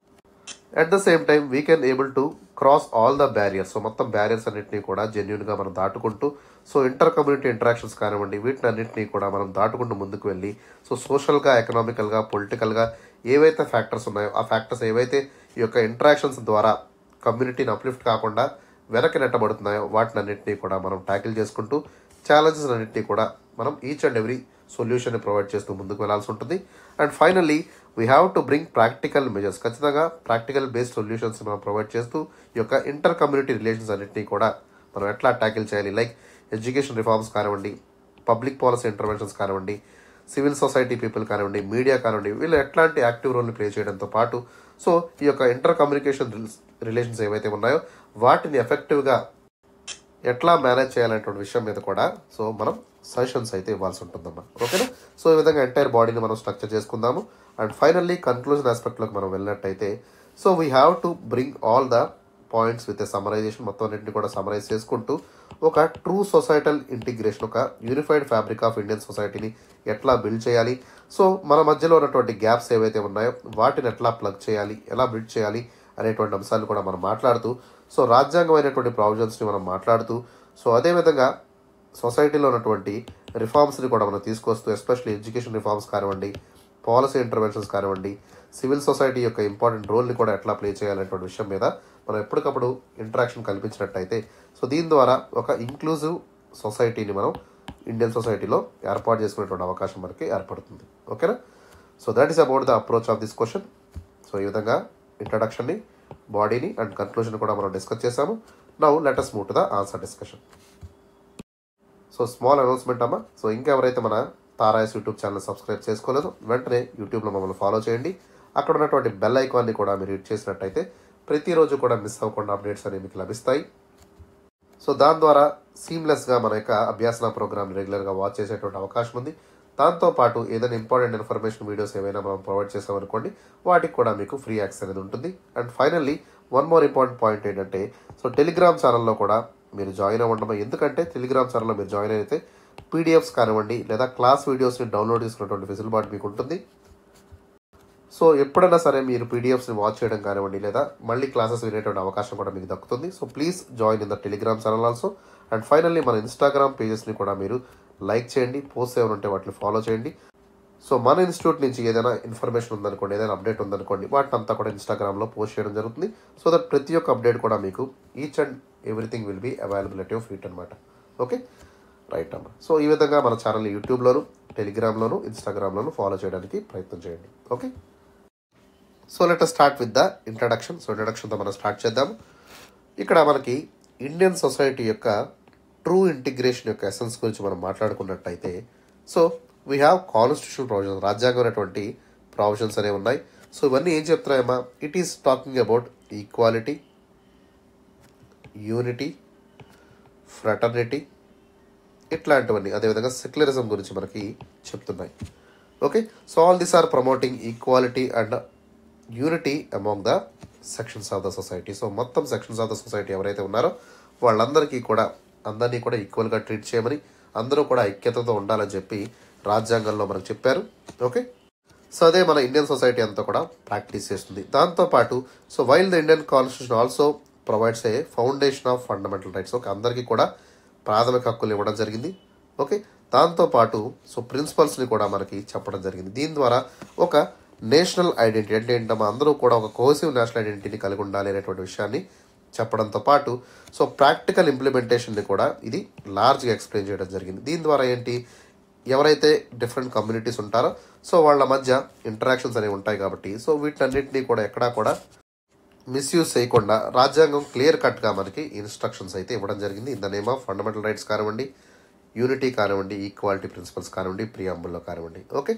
At the same time we can able to cross all the barriers. So మొత్తం బ్యారియర్స్ అన్నింటినీ కూడా జెన్యూన్గా మనం దాటుకుంటూ సో ఇంటర్ కమ్యూనిటీ ఇంటరాక్షన్స్ కానివ్వండి వీటినన్నింటినీ కూడా మనం దాటుకుంటూ ముందుకు వెళ్ళి సో సోషల్గా, ఎకనామికల్గా, పొలిటికల్గా ఏవైతే ఫ్యాక్టర్స్ ఉన్నాయో ఆ ఫ్యాక్టర్స్ ఏవైతే ఈ యొక్క ఇంటరాక్షన్స్ ద్వారా కమ్యూనిటీని అప్లిఫ్ట్ కాకుండా వెనక్కి నెట్టబడుతున్నాయో వాటినన్నింటినీ కూడా మనం ట్యాకిల్ చేసుకుంటూ ఛాలెంజెస్ అన్నింటినీ కూడా మనం ఈచ్ అండ్ ఎవ్రీ సొల్యూషన్ని ప్రొవైడ్ చేస్తూ ముందుకు వెళ్లాల్సి ఉంటుంది. And finally we have to bring practical measures, ఖచ్చితంగా ప్రాక్టికల్ బేస్డ్ సొల్యూషన్స్ మనం ప్రొవైడ్ చేస్తూ ఈ యొక్క ఇంటర్ కమ్యూనిటీ రిలేషన్స్ అన్నింటినీ కూడా మనం ఎట్లా ట్యాకిల్ చేయాలి, లైక్ ఎడ్యుకేషన్ రిఫార్మ్స్ కానివ్వండి, పబ్లిక్ పాలసీ ఇంటర్వెన్షన్స్ కానివ్వండి, సివిల్ సొసైటీ పీపుల్ కానివ్వండి, మీడియా కానివ్వండి, వీళ్ళు ఎట్లాంటి యాక్టివ్ రోల్ని ప్లే చేయడంతో పాటు సో ఈ యొక్క ఇంటర్ కమ్యూనికేషన్ రిలేషన్స్ ఏవైతే ఉన్నాయో వాటిని ఎఫెక్టివ్గా ఎట్లా మేనేజ్ చేయాలనేటువంటి విషయం మీద కూడా సో మనం సజెషన్స్ అయితే ఇవ్వాల్సి ఉంటుందమ్మా. ఓకేనా? సో ఈ విధంగా ఎంటైర్ బాడీని మనం స్ట్రక్చర్ చేసుకుందాము. అండ్ ఫైనల్లీ కన్క్లూజన్ ఆస్పెక్ట్లోకి మనం వెళ్ళినట్టయితే so we have to bring all the points with summarization, మొత్తం అన్నింటిని కూడా సమరైజ్ చేసుకుంటూ ఒక ట్రూ సొసైటల్ ఇంటిగ్రేషన్, ఒక యూనిఫైడ్ ఫ్యాబ్రిక్ ఆఫ్ ఇండియన్ సొసైటీని ఎట్లా బిల్డ్ చేయాలి, సో మన మధ్యలో ఉన్నటువంటి గ్యాప్స్ ఏవైతే ఉన్నాయో వాటిని ఎట్లా ప్లగ్ చేయాలి, ఎలా బిల్డ్ చేయాలి అనేటువంటి అంశాలు కూడా మనం మాట్లాడుతూ, సో రాజ్యాంగమైనటువంటి ప్రావిజన్స్ని మనం మాట్లాడుతూ, సో అదేవిధంగా సొసైటీలో ఉన్నటువంటి రిఫార్మ్స్ని కూడా మనం తీసుకొస్తూ, ఎస్పెషల్లీ ఎడ్యుకేషన్ రిఫార్మ్స్ కానివ్వండి, పాలసీ ఇంటర్వెన్షన్స్ కానివ్వండి, సివిల్ సొసైటీ యొక్క ఇంపార్టెంట్ రోల్ని కూడా ఎట్లా ప్లే చేయాలనేటువంటి విషయం మీద మనం ఎప్పటికప్పుడు ఇంటరాక్షన్ కల్పించినట్టయితే సో దీని ద్వారా ఒక ఇంక్లూజివ్ సొసైటీని మనం ఇండియన్ సొసైటీలో ఏర్పాటు చేసుకునేటువంటి అవకాశం మనకి ఏర్పడుతుంది. ఓకేనా? So that is about the approach of this question. So ఈ విధంగా ఇంట్రడక్షన్ని, బాడీని అండ్ కన్క్లూజన్ కూడా మనం డిస్కస్ చేసాము. Now let us move to the answer discussion. So small announcement అమ్మా. సో ఇంకెవరైతే మన తారాయస్ యూట్యూబ్ ఛానల్ సబ్స్క్రైబ్ చేసుకోలేదో వెంటనే యూట్యూబ్లో మమ్మల్ని ఫాలో చేయండి. అక్కడ ఉన్నటువంటి బెల్ ఐకాన్ని కూడా మీరు హిట్ చేసినట్టయితే ప్రతిరోజు కూడా మిస్ అవ్వకుండా అప్డేట్స్ అనేవి మీకు లభిస్తాయి. సో దాని ద్వారా సీమ్లెస్గా మన యొక్క అభ్యాసన ప్రోగ్రామ్ రెగ్యులర్గా వాచ్ చేసేటువంటి అవకాశం ఉంది. దాంతోపాటు ఏదైనా ఇంపార్టెంట్ ఇన్ఫర్మేషన్ వీడియోస్ ఏమైనా మనం ప్రొవైడ్ చేసామనుకోండి వాటికి కూడా మీకు ఫ్రీ యాక్సెస్ అనేది ఉంటుంది. And finally one more important point ఏంటంటే సో టెలిగ్రామ్ ఛానల్లో కూడా మీరు జాయిన్ అవ్వడం, ఎందుకంటే టెలిగ్రామ్ ఛానల్లో మీరు జాయిన్ అయితే పీడిఎఫ్స్ కానివ్వండి లేదా క్లాస్ వీడియోస్ని డౌన్లోడ్ చేసుకున్నటువంటి ఫెసిలిటీ మీకు ఉంటుంది. సో ఎప్పుడైనా సరే మీరు పీడిఎఫ్స్ని వాచ్ చేయడం కానివ్వండి లేదా మళ్ళీ క్లాసెస్ వినేటువంటి అవకాశం కూడా మీకు దక్కుతుంది. So please join in the Telegram channel also. And finally మన ఇన్స్టాగ్రామ్ పేజెస్ని కూడా మీరు లైక్ చేయండి, పోస్ట్ ఏమైనా ఉంటే వాటిని ఫాలో చేయండి. సో మన ఇన్స్టిట్యూట్ నుంచి ఏదైనా ఇన్ఫర్మేషన్ ఉందనుకోండి, ఏదైనా అప్డేట్ ఉందనుకోండి, వాటిని అంతా కూడా ఇన్స్టాగ్రామ్లో పోస్ట్ చేయడం జరుగుతుంది. సో దట్ ప్రతి ఒక్క అప్డేట్ కూడా మీకు each and everything will be available at your feet అనమాట. ఓకే, రైట్ అమ్మా. సో ఈ విధంగా మన ఛానల్ని యూట్యూబ్లోను, టెలిగ్రామ్లోను, ఇన్స్టాగ్రామ్లోను ఫాలో చేయడానికి ప్రయత్నం చేయండి. Okay, so let us start with the introduction. So ఇంట్రడక్షన్తో మనం స్టార్ట్ చేద్దాం. ఇక్కడ మనకి ఇండియన్ సొసైటీ యొక్క ట్రూ ఇంటిగ్రేషన్ యొక్క ఎసెన్స్ గురించి మనం మాట్లాడుకున్నట్టయితే so we have constitutional provisions, రాజ్యాంగం అనేటువంటి ప్రావిజన్స్ అనేవి ఉన్నాయి. సో ఇవన్నీ ఏం చెప్తున్నాయమ్మా? It is talking about equality, unity, fraternity, ఇట్లాంటివన్నీ, అదేవిధంగా సెక్యులరిజం గురించి మనకి చెప్తున్నాయి. Okay, so all these are promoting equality and unity among the sections of the society. So మొత్తం సెక్షన్స్ ఆఫ్ ద సొసైటీ ఎవరైతే ఉన్నారో వాళ్ళందరికీ కూడా అందరినీ కూడా ఈక్వల్గా ట్రీట్ చేయమని, అందరూ కూడా ఐక్యతతో ఉండాలని చెప్పి రాజ్యాంగంలో మనకు చెప్పారు. ఓకే, సో అదే మన ఇండియన్ సొసైటీ అంతా కూడా ప్రాక్టీస్ చేస్తుంది. దాంతోపాటు so while the Indian constitution also provides A foundation of fundamental rights. Okay, అందరికీ కూడా ప్రాథమిక హక్కులు ఇవ్వడం జరిగింది. ఓకే, దాంతోపాటు సో ప్రిన్సిపల్స్ని కూడా మనకి చెప్పడం జరిగింది. దీని ద్వారా ఒక నేషనల్ ఐడెంటిటీ అంటే ఏంటమ్మా, అందరూ కూడా ఒక కోహెసివ్ నేషనల్ ఐడెంటిటీని కలిగి ఉండాలి అనేటువంటి విషయాన్ని చెప్పడంతో పాటు సో ప్రాక్టికల్ ఇంప్లిమెంటేషన్ని కూడా ఇది లార్జ్గా ఎక్స్ప్లెయిన్ చేయడం జరిగింది. దీని ద్వారా ఏంటి, ఎవరైతే డిఫరెంట్ కమ్యూనిటీస్ ఉంటారో సో వాళ్ళ మధ్య ఇంటరాక్షన్స్ అనేవి ఉంటాయి కాబట్టి సో వీటన్నిటినీ కూడా ఎక్కడా కూడా మిస్యూజ్ చేయకుండా రాజ్యాంగం క్లియర్ కట్గా మనకి ఇన్స్ట్రక్షన్స్ అయితే ఇవ్వడం జరిగింది. In the name of fundamental rights కానివ్వండి, యూనిటీ కానివ్వండి, ఈక్వాలిటీ ప్రిన్సిపల్స్ కానివ్వండి, ప్రియాంబుల్లో కానివ్వండి. Okay,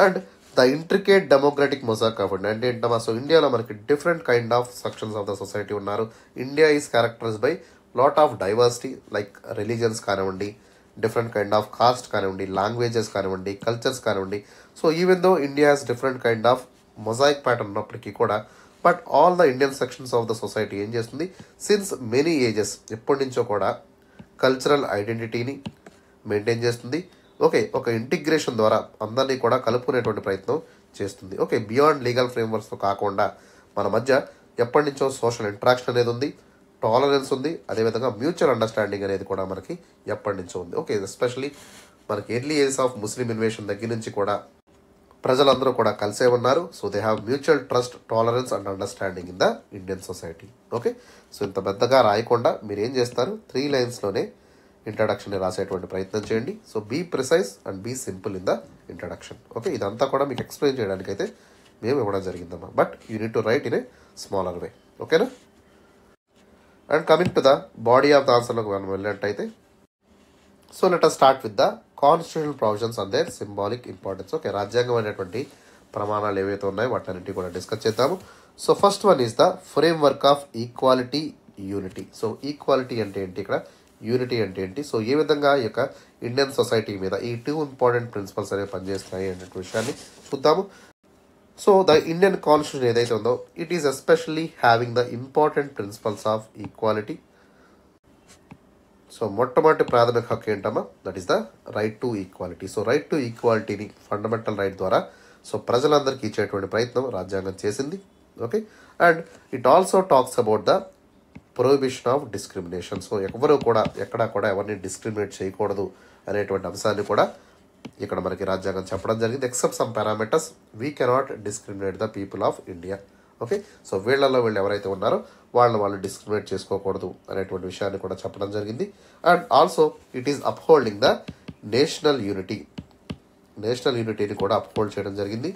and the intricate democratic mosaic కావండి అంటే ఏంటమ్మా, సో ఇండియాలో మనకి different kind of sections of the society ఉన్నారు. India is characterize by lot of diversity, like religions కానివ్వండి, డిఫరెంట్ కైండ్ ఆఫ్ కాస్ట్ కానివ్వండి, లాంగ్వేజెస్ కానివ్వండి, కల్చర్స్ కానివ్వండి. So even though India has different kind of mosaic pattern ఉన్నప్పటికీ కూడా but all the Indian sections of the society ఏం చేస్తుంది, since many ages ఎప్పటి నుంచో కూడా కల్చరల్ ఐడెంటిటీని మెయింటైన్ చేస్తుంది. ఓకే, ఒక ఇంటిగ్రేషన్ ద్వారా అందరినీ కూడా కలుపుకునేటువంటి ప్రయత్నం చేస్తుంది. ఓకే, బియాండ్ లీగల్ ఫ్రేమ్వర్క్స్తో కాకుండా మన మధ్య ఎప్పటి నుంచో సోషల్ ఇంటరాక్షన్ అనేది ఉంది, టాలరెన్స్ ఉంది, అదేవిధంగా మ్యూచువల్ అండర్స్టాండింగ్ అనేది కూడా మనకి ఎప్పటి నుంచో ఉంది. ఓకే, ఎస్పెషలీ మనకి early age of Muslim invasion దగ్గర నుంచి కూడా ప్రజలందరూ కూడా కలిసే ఉన్నారు. So they have mutual trust, tolerance and understanding in the Indian society. Okay, so ఇంత పెద్దగా రాయకుండా మీరు ఏం చేస్తారు, 3 లైన్స్లోనే ఇంట్రడక్షన్ రాసేటువంటి ప్రయత్నం చేయండి. So be precise and be simple in the introduction. Okay, ఇదంతా కూడా మీకు ఎక్స్ప్లెయిన్ చేయడానికి అయితే మేము ఇవ్వడం జరిగిందమ్మా. But you need to write in a smaller way. ఓకేనా? And coming to the body of the ఆన్సర్లోకి మనం వెళ్ళినట్టయితే, so let us start with the constitutional provisions and their symbolic importance. Okay, రాజ్యాంగం అనేటువంటి ప్రమాణాలు ఏవైతే ఉన్నాయో వాటిని కూడా డిస్కస్ చేద్దాము. So first one is the frame work of equality, unity. So equality అంటే ఏంటి, ఇక్కడ యూనిటీ అంటే ఏంటి, సో ఏ విధంగా ఈ యొక్క ఇండియన్ సొసైటీ మీద ఈ 2 ఇంపార్టెంట్ ప్రిన్సిపల్స్ అనేవి పనిచేస్తున్నాయి అనే విషయాన్ని చూద్దాము. సో ద ఇండియన్ కాన్స్టిట్యూషన్ ఏదైతే ఉందో it is especially having the important principles of equality. So మొట్టమొదటి ప్రాథమిక హక్కు ఏంటమ్మా, that is the right to equality. So right to ఈక్వాలిటీని ఫండమెంటల్ రైట్ ద్వారా సో ప్రజలందరికీ ఇచ్చేటువంటి ప్రయత్నం రాజ్యాంగం చేసింది. Okay, and it also talks about the prohibition of discrimination. So ఎవరు కూడా ఎక్కడా కూడా ఎవరిని డిస్క్రిమినేట్ చేయకూడదు అనేటువంటి అంశాన్ని కూడా ఇక్కడ మనకి రాజ్యాంగం చెప్పడం జరిగింది. Except some parameters we cannot discriminate the people of India. Okay, so వీళ్ళలో వీళ్ళు ఎవరైతే ఉన్నారో వాళ్ళు డిస్క్రిమినేట్ చేసుకోకూడదు అనేటువంటి విషయాన్ని కూడా చెప్పడం జరిగింది. And also it is upholding the national యూనిటీని కూడా అప్హోల్డ్ చేయడం జరిగింది.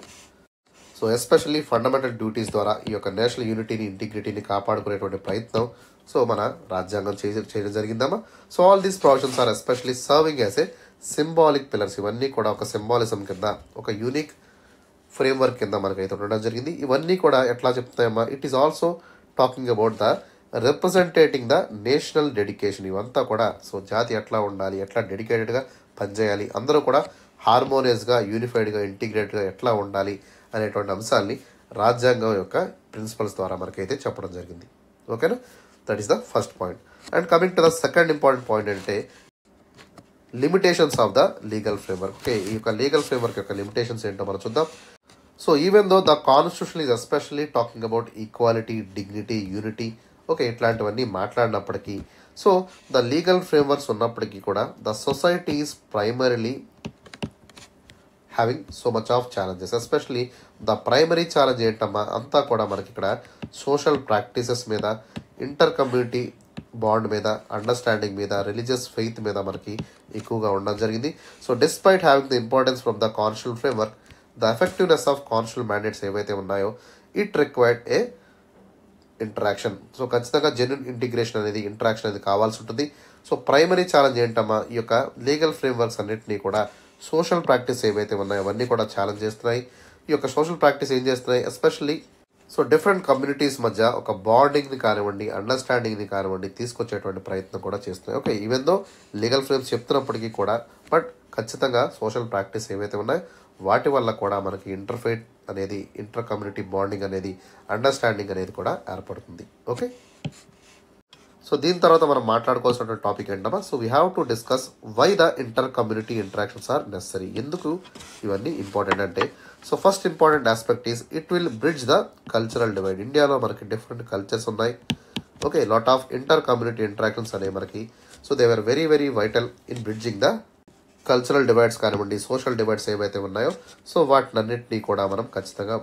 సో ఎస్పెషల్లీ ఫండమెంటల్ డ్యూటీస్ ద్వారా ఈ యొక్క నేషనల్ యూనిటీని, ఇంటిగ్రిటీని కాపాడుకునేటువంటి ప్రయత్నం సో మన రాజ్యాంగం చేయడం జరిగిందమ్మా. So all these provisions are especially serving as a symbolic pillars. ఇవన్నీ కూడా ఒక సింబాలిజం కింద, ఒక యూనిక్ ఫ్రేమ్వర్క్ కింద మనకైతే ఉండడం జరిగింది. ఇవన్నీ కూడా ఎట్లా చెప్తాయమ్మా, it is also talking about the representing the national dedication. ఇవంతా కూడా సో జాతి ఎట్లా ఉండాలి, ఎట్లా డెడికేటెడ్గా పనిచేయాలి, అందరూ కూడా హార్మోనియస్గా, యూనిఫైడ్గా, ఇంటిగ్రేటెడ్గా ఎట్లా ఉండాలి అనేటువంటి అంశాన్ని రాజ్యాంగం యొక్క ప్రిన్సిపల్స్ ద్వారా మనకైతే చెప్పడం జరిగింది. ఓకేనా, that is the first point. And coming to the second important point అంటే limitations of the legal framework. Okay, ఈ యొక్క లీగల్ ఫ్రేమ్వర్క్ యొక్క లిమిటేషన్స్ ఏంటో మనం చూద్దాం. So even though the constitution is especially talking about equality, dignity, unity, okay, ఇట్లాంటివన్నీ మాట్లాడినప్పటికీ so the legal frameworks ఉన్నప్పటికీ కూడా the society is primarily having so much of challenges. Especially the primary challenge ఏంటమ్మా, అంతా కూడా మనకి ఇక్కడ సోషల్ ప్రాక్టీసెస్ మీద, ఇంటర్ కమ్యూనిటీ బాండ్ మీద, అండర్స్టాండింగ్ మీద, రిలీజియస్ ఫెయిత్ మీద మనకి ఎక్కువగా ఉండడం జరిగింది. So despite having the importance from the constitutional framework, the effectiveness of constitutional mandates ఏవైతే ఉన్నాయో it required A interaction. So ఖచ్చితంగా జెన్యున్ ఇంటిగ్రేషన్ అనేది, ఇంటరాక్షన్ అనేది కావాల్సి ఉంటుంది. సో ప్రైమరీ ఛాలెంజ్ ఏంటమ్మా, ఈ యొక్క లీగల్ ఫ్రేమ్వర్క్స్ అన్నింటినీ కూడా సోషల్ ప్రాక్టీస్ ఏవైతే ఉన్నాయో అవన్నీ కూడా ఛాలెంజ్ చేస్తున్నాయి. ఈ యొక్క సోషల్ ప్రాక్టీస్ ఏం చేస్తున్నాయి, ఎస్పెషల్లీ సో డిఫరెంట్ కమ్యూనిటీస్ మధ్య ఒక బాండింగ్ని కానివ్వండి, అండర్స్టాండింగ్ని కానివ్వండి తీసుకొచ్చేటువంటి ప్రయత్నం కూడా చేస్తున్నాయి. Okay, even though legal frames చెప్తున్నప్పటికీ కూడా బట్ ఖచ్చితంగా సోషల్ ప్రాక్టీస్ ఏవైతే ఉన్నాయో వాటి వల్ల కూడా మనకి ఇంటర్ఫేట్ అనేది, ఇంటర్ కమ్యూనిటీ బాండింగ్ అనేది, అండర్స్టాండింగ్ అనేది కూడా ఏర్పడుతుంది. ఓకే, సో దీని తర్వాత మనం మాట్లాడుకోవాల్సిన టాపిక్ ఏంటమ్మా, so we have to discuss why the inter community interactions are necessary. ఎందుకు ఇవన్నీ ఇంపార్టెంట్ అంటే, so first important aspect is it will bridge the cultural divide. ఇండియాలో మనకి డిఫరెంట్ కల్చర్స్ ఉన్నాయి. Okay, lot of inter community interactions అనేవి మనకి so they are very very vital in bridging the cultural divides కానివ్వండి, social divides ఏవైతే ఉన్నాయో so వాటినన్నింటినీ కూడా మనం ఖచ్చితంగా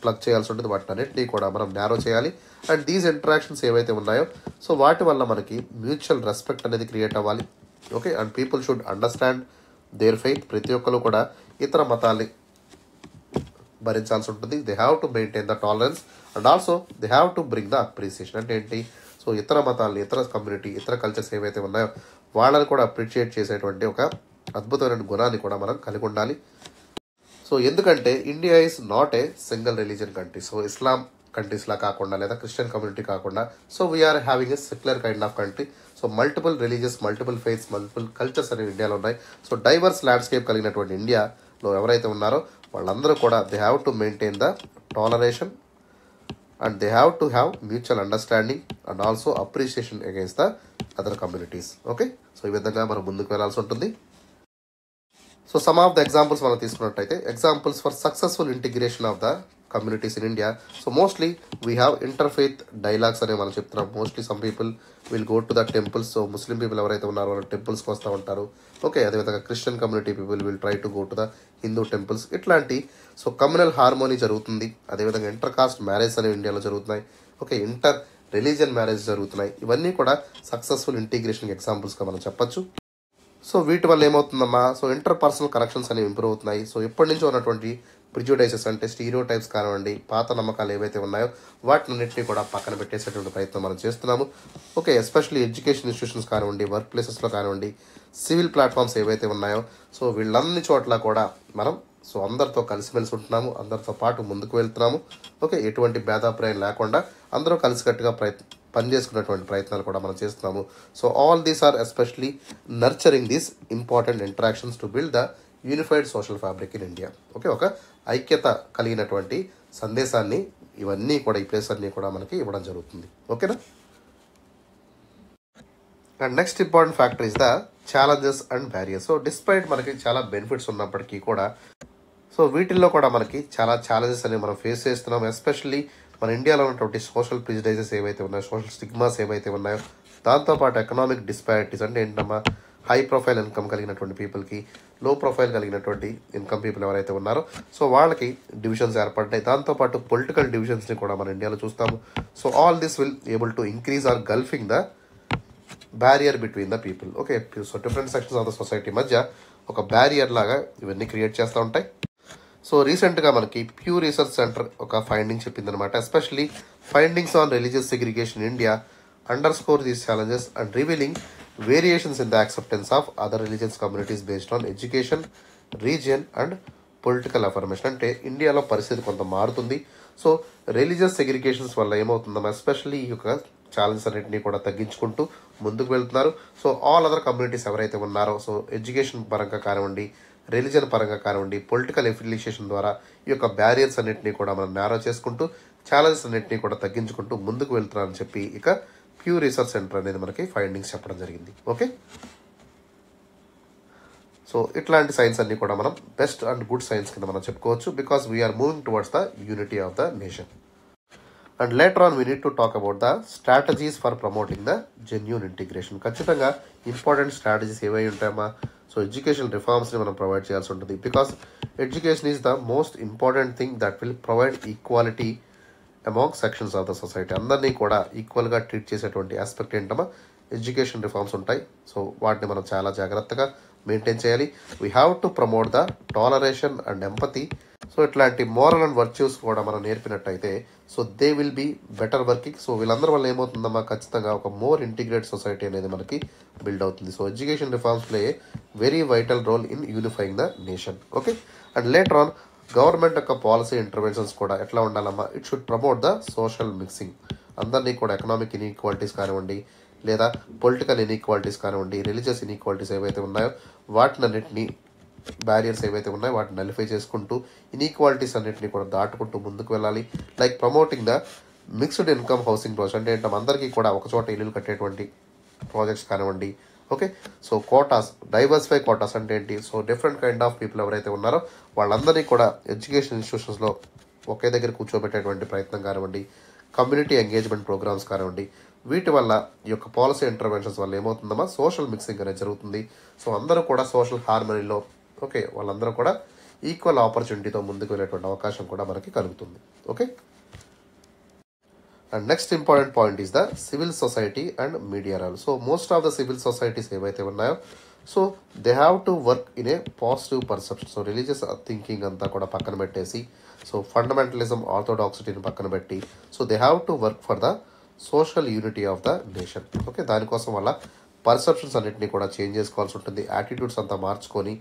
ప్లగ్ చేయాల్సి ఉంటుంది. వాటినన్నింటినీ కూడా మనం నేరో చేయాలి. అండ్ దీస్ ఇంటరాక్షన్స్ ఏవైతే ఉన్నాయో సో వాటి వల్ల మనకి మ్యూచువల్ రెస్పెక్ట్ అనేది క్రియేట్ అవ్వాలి. Okay, and people should understand their faith. ప్రతి ఒక్కరు కూడా ఇతర మతాల్ని భరించాల్సి ఉంటుంది. They have to maintain the tolerance and also they have to bring the appreciation. అంటే ఏంటి, సో ఇతర మతాలని, ఇతర కమ్యూనిటీ, ఇతర కల్చర్స్ ఏవైతే ఉన్నాయో వాళ్ళని కూడా అప్రిషియేట్ చేసేటువంటి ఒక అద్భుతమైన గుణాన్ని కూడా మనం కలిగి ఉండాలి. సో ఎందుకంటే India is not a single religion country. So ఇస్లాం కంట్రీస్లా కాకుండా, లేదా క్రిస్టియన్ కమ్యూనిటీ కాకుండా, so we're having a secular kind of country. So multiple religious, multiple faiths, multiple cultures అనేవి ఇండియాలో ఉన్నాయి. సో డైవర్స్ ల్యాండ్స్కేప్ కలిగినటువంటి ఇండియాలో ఎవరైతే ఉన్నారో వాళ్ళందరూ కూడా they have to maintain the toleration and they have to have mutual understanding and also appreciation against the other communities. Okay, so ఈ విధంగా మనం ముందుకు వెళ్ళాల్సి ఉంటుంది. So some of the examples మనం తీసుకున్నట్టయితే, examples for successful integration of the communities in India. So mostly we have interfaith dialogues అనే మనం చెప్తున్నాం. Mostly some people will go to the temples. So Muslim people ఎవరైతే ఉన్నారో వాళ్ళు టెంపుల్స్కి వస్తూ ఉంటారు. ఓకే, అదేవిధంగా Christian community people will try to go to the Hindu temples. ఇట్లాంటి సో కమ్యూనల్ హార్మోనీ జరుగుతుంది. అదేవిధంగా ఇంటర్ కాస్ట్ మ్యారేజ్ అనేవి ఇండియాలో జరుగుతున్నాయి. ఓకే, ఇంటర్ రిలీజియన్ మ్యారేజ్ జరుగుతున్నాయి. ఇవన్నీ కూడా సక్సెస్ఫుల్ ఇంటిగ్రేషన్ ఎగ్జాంపుల్స్గా మనం చెప్పచ్చు. సో వీటి వల్ల ఏమవుతుందమ్మా, సో ఇంటర్ పర్సనల్ కనెక్షన్స్ అనేవి ఇంప్రూవ్ అవుతున్నాయి. సో ఎప్పటి నుంచో ఉన్నటువంటి ప్రిజుడైసెస్ అంటే స్టీరియో టైప్స్ కానివ్వండి, పాత నమ్మకాలు ఏవైతే ఉన్నాయో వాటినన్నింటినీ కూడా పక్కన పెట్టేసేటువంటి ప్రయత్నం మనం చేస్తున్నాము. ఓకే, ఎస్పెషల్లీ ఎడ్యుకేషన్ ఇన్స్టిట్యూషన్స్ కానివ్వండి, వర్క్ ప్లేసెస్లో కానివ్వండి, సివిల్ ప్లాట్ఫామ్స్ ఏవైతే ఉన్నాయో సో వీళ్ళన్ని చోట్ల కూడా మనం సో అందరితో కలిసిమెలిసి ఉంటున్నాము, అందరితో పాటు ముందుకు వెళ్తున్నాము. ఓకే, ఎటువంటి భేదాభిప్రాయం లేకుండా అందరూ కలిసికట్టుగా పనిచేసుకున్నటువంటి ప్రయత్నాలు కూడా మనం చేస్తున్నాము. So all these are especially nurturing these important interactions to build the unified social fabric in India. Okay, ఒక ఐక్యత కలిగినటువంటి సందేశాన్ని ఇవన్నీ కూడా ఈ ప్లేస్ అన్నీ కూడా మనకి ఇవ్వడం జరుగుతుంది. ఓకేనా. And next important factor is the challenges and barriers. So despite మనకి చాలా బెనిఫిట్స్ ఉన్నప్పటికీ కూడా సో వీటిల్లో కూడా మనకి చాలా ఛాలెంజెస్ అనేవి మనం ఫేస్ చేస్తున్నాం. ఎస్పెషల్లీ మన ఇండియాలో ఉన్నటువంటి సోషల్ ప్రిజుడైజెస్ ఏవైతే ఉన్నాయో, సోషల్ స్టిగ్మాస్ ఏవైతే ఉన్నాయో, దాంతోపాటు ఎకనామిక్ డిస్పారిటీస్ అంటే ఏంటమ్మా, హై ప్రొఫైల్ ఇన్కమ్ కలిగినటువంటి పీపుల్కి, లో ప్రొఫైల్ కలిగినటువంటి ఇన్కమ్ పీపుల్ ఎవరైతే ఉన్నారో సో వాళ్ళకి డివిజన్స్ ఏర్పడ్డాయి. దాంతోపాటు పొలిటికల్ డివిజన్స్ని కూడా మన ఇండియాలో చూస్తాము. So all this will able to increase or gulfing the barrier between the people. Okay, so different sections of the society మధ్య ఒక బ్యారియర్ లాగా ఇవన్నీ క్రియేట్ చేస్తూ ఉంటాయి. సో రీసెంట్గా మనకి ప్యూ రీసెర్చ్ సెంటర్ ఒక ఫైండింగ్ చెప్పిందనమాట. Especially findings on religious segregation in India underscore these challenges and revealing variations in the acceptance of other religious communities based on education, region and political affirmation. అంటే ఇండియాలో పరిస్థితి కొంత మారుతుంది. So religious segregations వల్ల ఏమవుతుందమ్మా, especially ఈ యొక్క challenges అన్నింటినీ కూడా తగ్గించుకుంటూ ముందుకు వెళ్తున్నారు. సో ఆల్ అదర్ కమ్యూనిటీస్ ఎవరైతే ఉన్నారో సో ఎడ్యుకేషన్ పరంగా కానివ్వండి, రిలీజన్ పరంగా కానివ్వండి, పొలిటికల్ ఎఫిలియేషన్ ద్వారా ఈ యొక్క బ్యారియర్స్ అన్నింటినీ కూడా మనం నేరో చేసుకుంటూ ఛాలెంజెస్ అన్నింటినీ కూడా తగ్గించుకుంటూ ముందుకు వెళ్తున్నారని చెప్పి ఇక ప్యూ రీసెర్చ్ సెంటర్ అనేది మనకి ఫైండింగ్స్ చెప్పడం జరిగింది. ఓకే, సో ఇట్లాంటి సైన్స్ అన్ని కూడా మనం బెస్ట్ అండ్ గుడ్ సైన్స్ కింద మనం చెప్పుకోవచ్చు. Because we are moving towards the unity of the nation. And later on we need to talk about the strategies for promoting the genuine integration. ఖచ్చితంగా important strategies ఏవై ఉంటాయమ్మా, so education రిఫార్మ్స్ని మనం provide చేయాల్సి ఉంటుంది. Because education is the most important thing that will provide equality among sections of the society. అందరినీ కూడా ఈక్వల్గా ట్రీట్ చేసేటువంటి ఆస్పెక్ట్ ఏంటమ్మా, ఎడ్యుకేషన్ రిఫార్మ్స్ ఉంటాయి. సో వాటిని మనం చాలా జాగ్రత్తగా మెయింటైన్ చేయాలి. We have to promote the toleration and empathy. So ఇట్లాంటి మోరల్ అండ్ వర్చ్యూస్ కూడా మనం నేర్పినట్టయితే so they will be better working. So వీళ్ళందరి వల్ల ఏమవుతుందమ్మా, ఖచ్చితంగా ఒక మోర్ ఇంటిగ్రేట్ సొసైటీ అనేది మనకి బిల్డ్ అవుతుంది. So education reforms play very vital role in unifying the nation. Okay, and later on government యొక్క పాలసీ ఇంటర్వెన్షన్స్ కూడా ఎట్లా ఉండాలమ్మా, it should promote the social mixing. అందరినీ కూడా ఎకనామిక్ ఇన్ఈక్వాలిటీస్ కానివ్వండి, లేదా పొలిటికల్ ఇన్ఈక్వాలిటీస్ కానివ్వండి, రిలీజియస్ ఇన్ఈక్వాలిటీస్ ఏవైతే ఉన్నాయో వాటినన్నింటినీ బ్యారియర్స్ ఏవైతే ఉన్నాయో వాటిని నలిఫై చేసుకుంటూ ఇన్ఈక్వాలిటీస్ అన్నింటినీ కూడా దాటుకుంటూ ముందుకు వెళ్ళాలి. Like promoting the mixed income housing projects అంటే ఏంటంటే అందరికీ కూడా ఒకచోట ఇల్లు కట్టేటువంటి ప్రాజెక్ట్స్ కానివ్వండి. Okay, so Kotas, diversify Kotas అంటే ఏంటి, so different kind of people ఎవరైతే ఉన్నారో వాళ్ళందరినీ కూడా ఎడ్యుకేషన్ ఇన్స్టిట్యూషన్స్లో ఒకే దగ్గర కూర్చోబెట్టేటువంటి ప్రయత్నం కానివ్వండి, కమ్యూనిటీ ఎంగేజ్మెంట్ ప్రోగ్రామ్స్ కానివ్వండి, వీటి వల్ల ఈ యొక్క పాలసీ ఇంటర్వెన్షన్స్ వల్ల ఏమవుతుందమ్మా, సోషల్ మిక్సింగ్ అనేది జరుగుతుంది. సో అందరూ కూడా సోషల్ హార్మనీలో ఓకే వాళ్ళందరూ కూడా ఈక్వల్ ఆపర్చునిటీతో ముందుకు వెళ్ళేటువంటి అవకాశం కూడా మనకి కలుగుతుంది. Okay, and next important point is the civil society and media role. So most of the civil societies ఏవైతే ఉన్నాయో so they have to work in a positive perception. So religious thinking అంతా కూడా పక్కన పెట్టేసి సో ఫండమెంటలిజం, ఆర్థోడాక్సిటీని పక్కన పెట్టి so they have to work for the social unity of the nation. Okay, దానికోసం వల్ల పర్సెప్షన్స్ అన్నింటినీ కూడా చేంజ్ చేసుకోవాల్సి ఉంటుంది, యాటిట్యూడ్స్ అంతా మార్చుకొని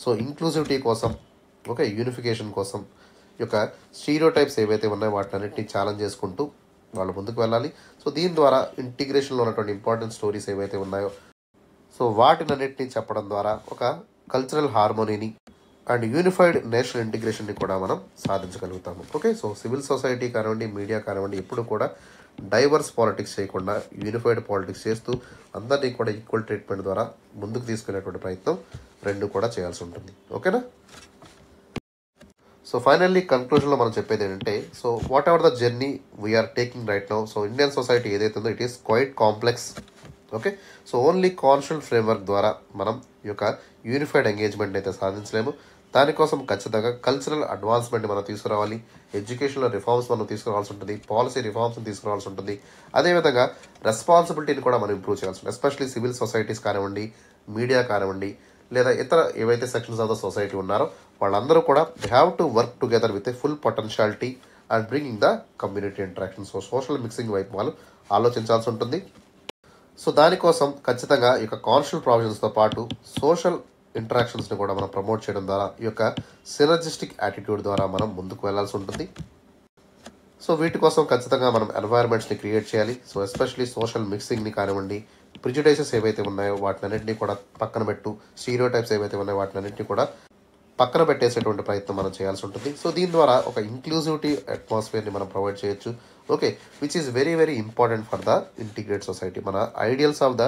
సో ఇంక్లూజివిటీ కోసం, ఓకే యూనిఫికేషన్ కోసం ఈ యొక్క స్టీరియోటైప్స్ ఏవైతే ఉన్నాయో వాటిని అన్నింటినీ ఛాలెంజ్ చేసుకుంటూ వాళ్ళు ముందుకు వెళ్ళాలి. సో దీని ద్వారా ఇంటిగ్రేషన్లో ఉన్నటువంటి ఇంపార్టెంట్ స్టోరీస్ ఏవైతే ఉన్నాయో సో వాటిని అన్నింటినీ చెప్పడం ద్వారా ఒక కల్చరల్ హార్మోనీని అండ్ యూనిఫైడ్ నేషనల్ ఇంటిగ్రేషన్ని కూడా మనం సాధించగలుగుతాము. ఓకే, సో సివిల్ సొసైటీ కానివ్వండి, మీడియా కానివ్వండి, ఎప్పుడు కూడా డైవర్స్ పాలిటిక్స్ చేయకుండా యూనిఫైడ్ పాలిటిక్స్ చేస్తూ అందరినీ కూడా ఈక్వల్ ట్రీట్మెంట్ ద్వారా ముందుకు తీసుకునేటువంటి ప్రయత్నం రెండు కూడా చేయాల్సి ఉంటుంది. ఓకేనా. సో ఫైనల్లీ కన్క్లూజన్లో మనం చెప్పేది ఏంటంటే so whatever the journey we are taking right now, so Indian society ఏదైతే ఉందో it is quite complex. Okay, so only constitutional framework ద్వారా మనం ఈ యొక్క యూనిఫైడ్ ఎంగేజ్మెంట్ అయితే సాధించలేము. దానికోసం ఖచ్చితంగా కల్చరల్ అడ్వాన్స్మెంట్ మనం తీసుకురావాలి, ఎడ్యుకేషన్లో రిఫార్మ్స్ మనం తీసుకురావాల్సి ఉంటుంది, పాలసీ రిఫార్మ్స్ని తీసుకురావాల్సి ఉంటుంది. అదేవిధంగా రెస్పాన్సిబిలిటీని కూడా మనం ఇంప్రూవ్ చేయాల్సి ఉంటుంది. ఎస్పెషల్లీ సివిల్ సొసైటీస్ కానివ్వండి, మీడియా కానివ్వండి, లేదా ఇతర ఏవైతే సెక్షన్స్ ఆఫ్ ద సొసైటీ ఉన్నారో వాళ్ళందరూ కూడా they have to work together with a full potentiality and bringing the community interaction. So social mixing వైపు వాళ్ళు ఆలోచించాల్సి ఉంటుంది. సో దానికోసం ఖచ్చితంగా ఈ యొక్క కాన్స్టిట్యూషనల్ ప్రావిజన్స్తో పాటు సోషల్ ఇంటరాక్షన్స్ని కూడా మనం ప్రమోట్ చేయడం ద్వారా ఈ యొక్క సినర్జిస్టిక్ యాటిట్యూడ్ ద్వారా మనం ముందుకు వెళ్లాల్సి ఉంటుంది. సో వీటి కోసం ఖచ్చితంగా మనం ఎన్వైరన్మెంట్స్ని క్రియేట్ చేయాలి. సో ఎస్పెషలీ సోషల్ మిక్సింగ్ని కానివ్వండి, ప్రిజుడైసెస్ ఏవైతే ఉన్నాయో వాటినన్నింటినీ కూడా పక్కన పెట్టు, స్టీరియోటైప్స్ ఏవైతే ఉన్నాయో వాటినన్నింటినీ కూడా పక్కన పెట్టేసేటువంటి ప్రయత్నం మనం చేయాల్సి ఉంటుంది. సో దీని ద్వారా ఒక ఇంక్లూజివిటీ అట్మాస్ఫియర్ని మనం ప్రొవైడ్ చేయొచ్చు. Okay, which is very very important for the integrate society. మన ఐడియల్స్ ఆఫ్ ద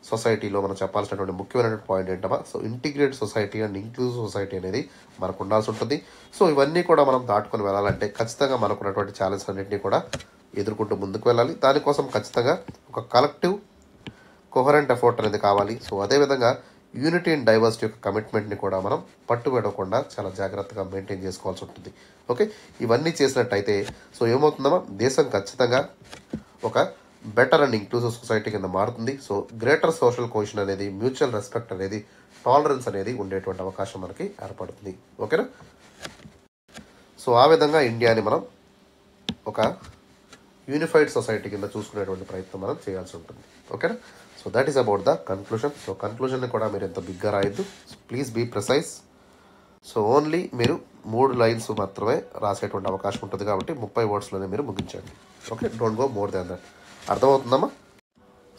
సొసైటీలో మనం చెప్పాల్సినటువంటి ముఖ్యమైనటువంటి పాయింట్ ఏంటమ్మా, so integrate society and inclusive society అనేది మనకు ఉండాల్సి ఉంటుంది. సో ఇవన్నీ కూడా మనం దాటుకొని వెళ్ళాలంటే ఖచ్చితంగా మనకున్నటువంటి ఛాలెంజ్ అన్నింటినీ కూడా ఎదుర్కొంటూ ముందుకు వెళ్ళాలి. దానికోసం ఖచ్చితంగా ఒక కలెక్టివ్ కోహరెంట్ ఎఫర్ట్ అనేది కావాలి. సో అదేవిధంగా యూనిటీ అండ్ డైవర్సిటీ యొక్క కమిట్మెంట్ని కూడా మనం పట్టుబెట్టకుండా చాలా జాగ్రత్తగా మెయింటైన్ చేసుకోవాల్సి ఉంటుంది. ఓకే, ఇవన్నీ చేసినట్టయితే సో ఏమవుతుందమ్మా, దేశం ఖచ్చితంగా ఒక బెటర్ అండ్ ఇంక్లూజివ్ సొసైటీ కింద మారుతుంది. సో గ్రేటర్ సోషల్ కోహెషన్ అనేది, మ్యూచువల్ రెస్పెక్ట్ అనేది, టాలరెన్స్ అనేది ఉండేటువంటి అవకాశం మనకి ఏర్పడుతుంది. ఓకేనా? సో ఆ విధంగా ఇండియాని మనం ఒక యూనిఫైడ్ సొసైటీ కింద చూసుకునేటువంటి ప్రయత్నం మనం చేయాల్సి ఉంటుంది. ఓకేనా? So that is about the conclusion. So కన్క్లూషన్ని కూడా మీరు ఎంత బిగ్గా రాయొద్దు. So please be precise. So only మీరు 3 లైన్స్ మాత్రమే రాసేటువంటి అవకాశం ఉంటుంది కాబట్టి 30 వర్డ్స్లోనే మీరు ముగించండి. Okay, don't go more than that. అర్థమవుతుందమ్మా?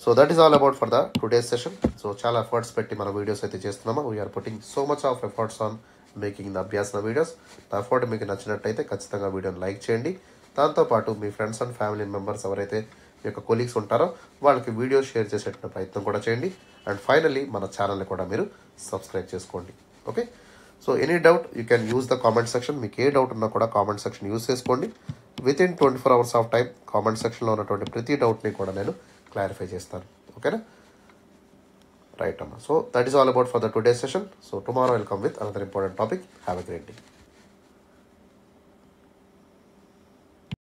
So that is all about for the today's session. So చాలా ఎఫర్ట్స్ పెట్టి మన వీడియోస్ అయితే చేస్తున్నామా. We're putting so much of efforts on making the Abhyasana videos. నా ఎఫర్ట్ మీకు నచ్చినట్టయితే ఖచ్చితంగా వీడియోని లైక్ చేయండి. దాంతోపాటు మీ ఫ్రెండ్స్ అండ్ ఫ్యామిలీ మెంబర్స్ ఎవరైతే మీ యొక్క కొలీగ్స్ ఉంటారో వాళ్ళకి వీడియో షేర్ చేసేటువంటి ప్రయత్నం కూడా చేయండి. అండ్ ఫైనల్లీ మన ఛానల్ని కూడా మీరు సబ్స్క్రైబ్ చేసుకోండి. Okay, so any doubt you can use the comment section. మీకు ఏ డౌట్ ఉన్నా కూడా కామెంట్ సెక్షన్ యూజ్ చేసుకోండి. With in 24 hours of time comment సెక్షన్లో ఉన్నటువంటి ప్రతి డౌట్ని కూడా నేను క్లారిఫై చేస్తాను. ఓకేనా? రైట్ అమ్మా. So that is all about for the today session. So tomorrow well come with another important topic. Have a great day.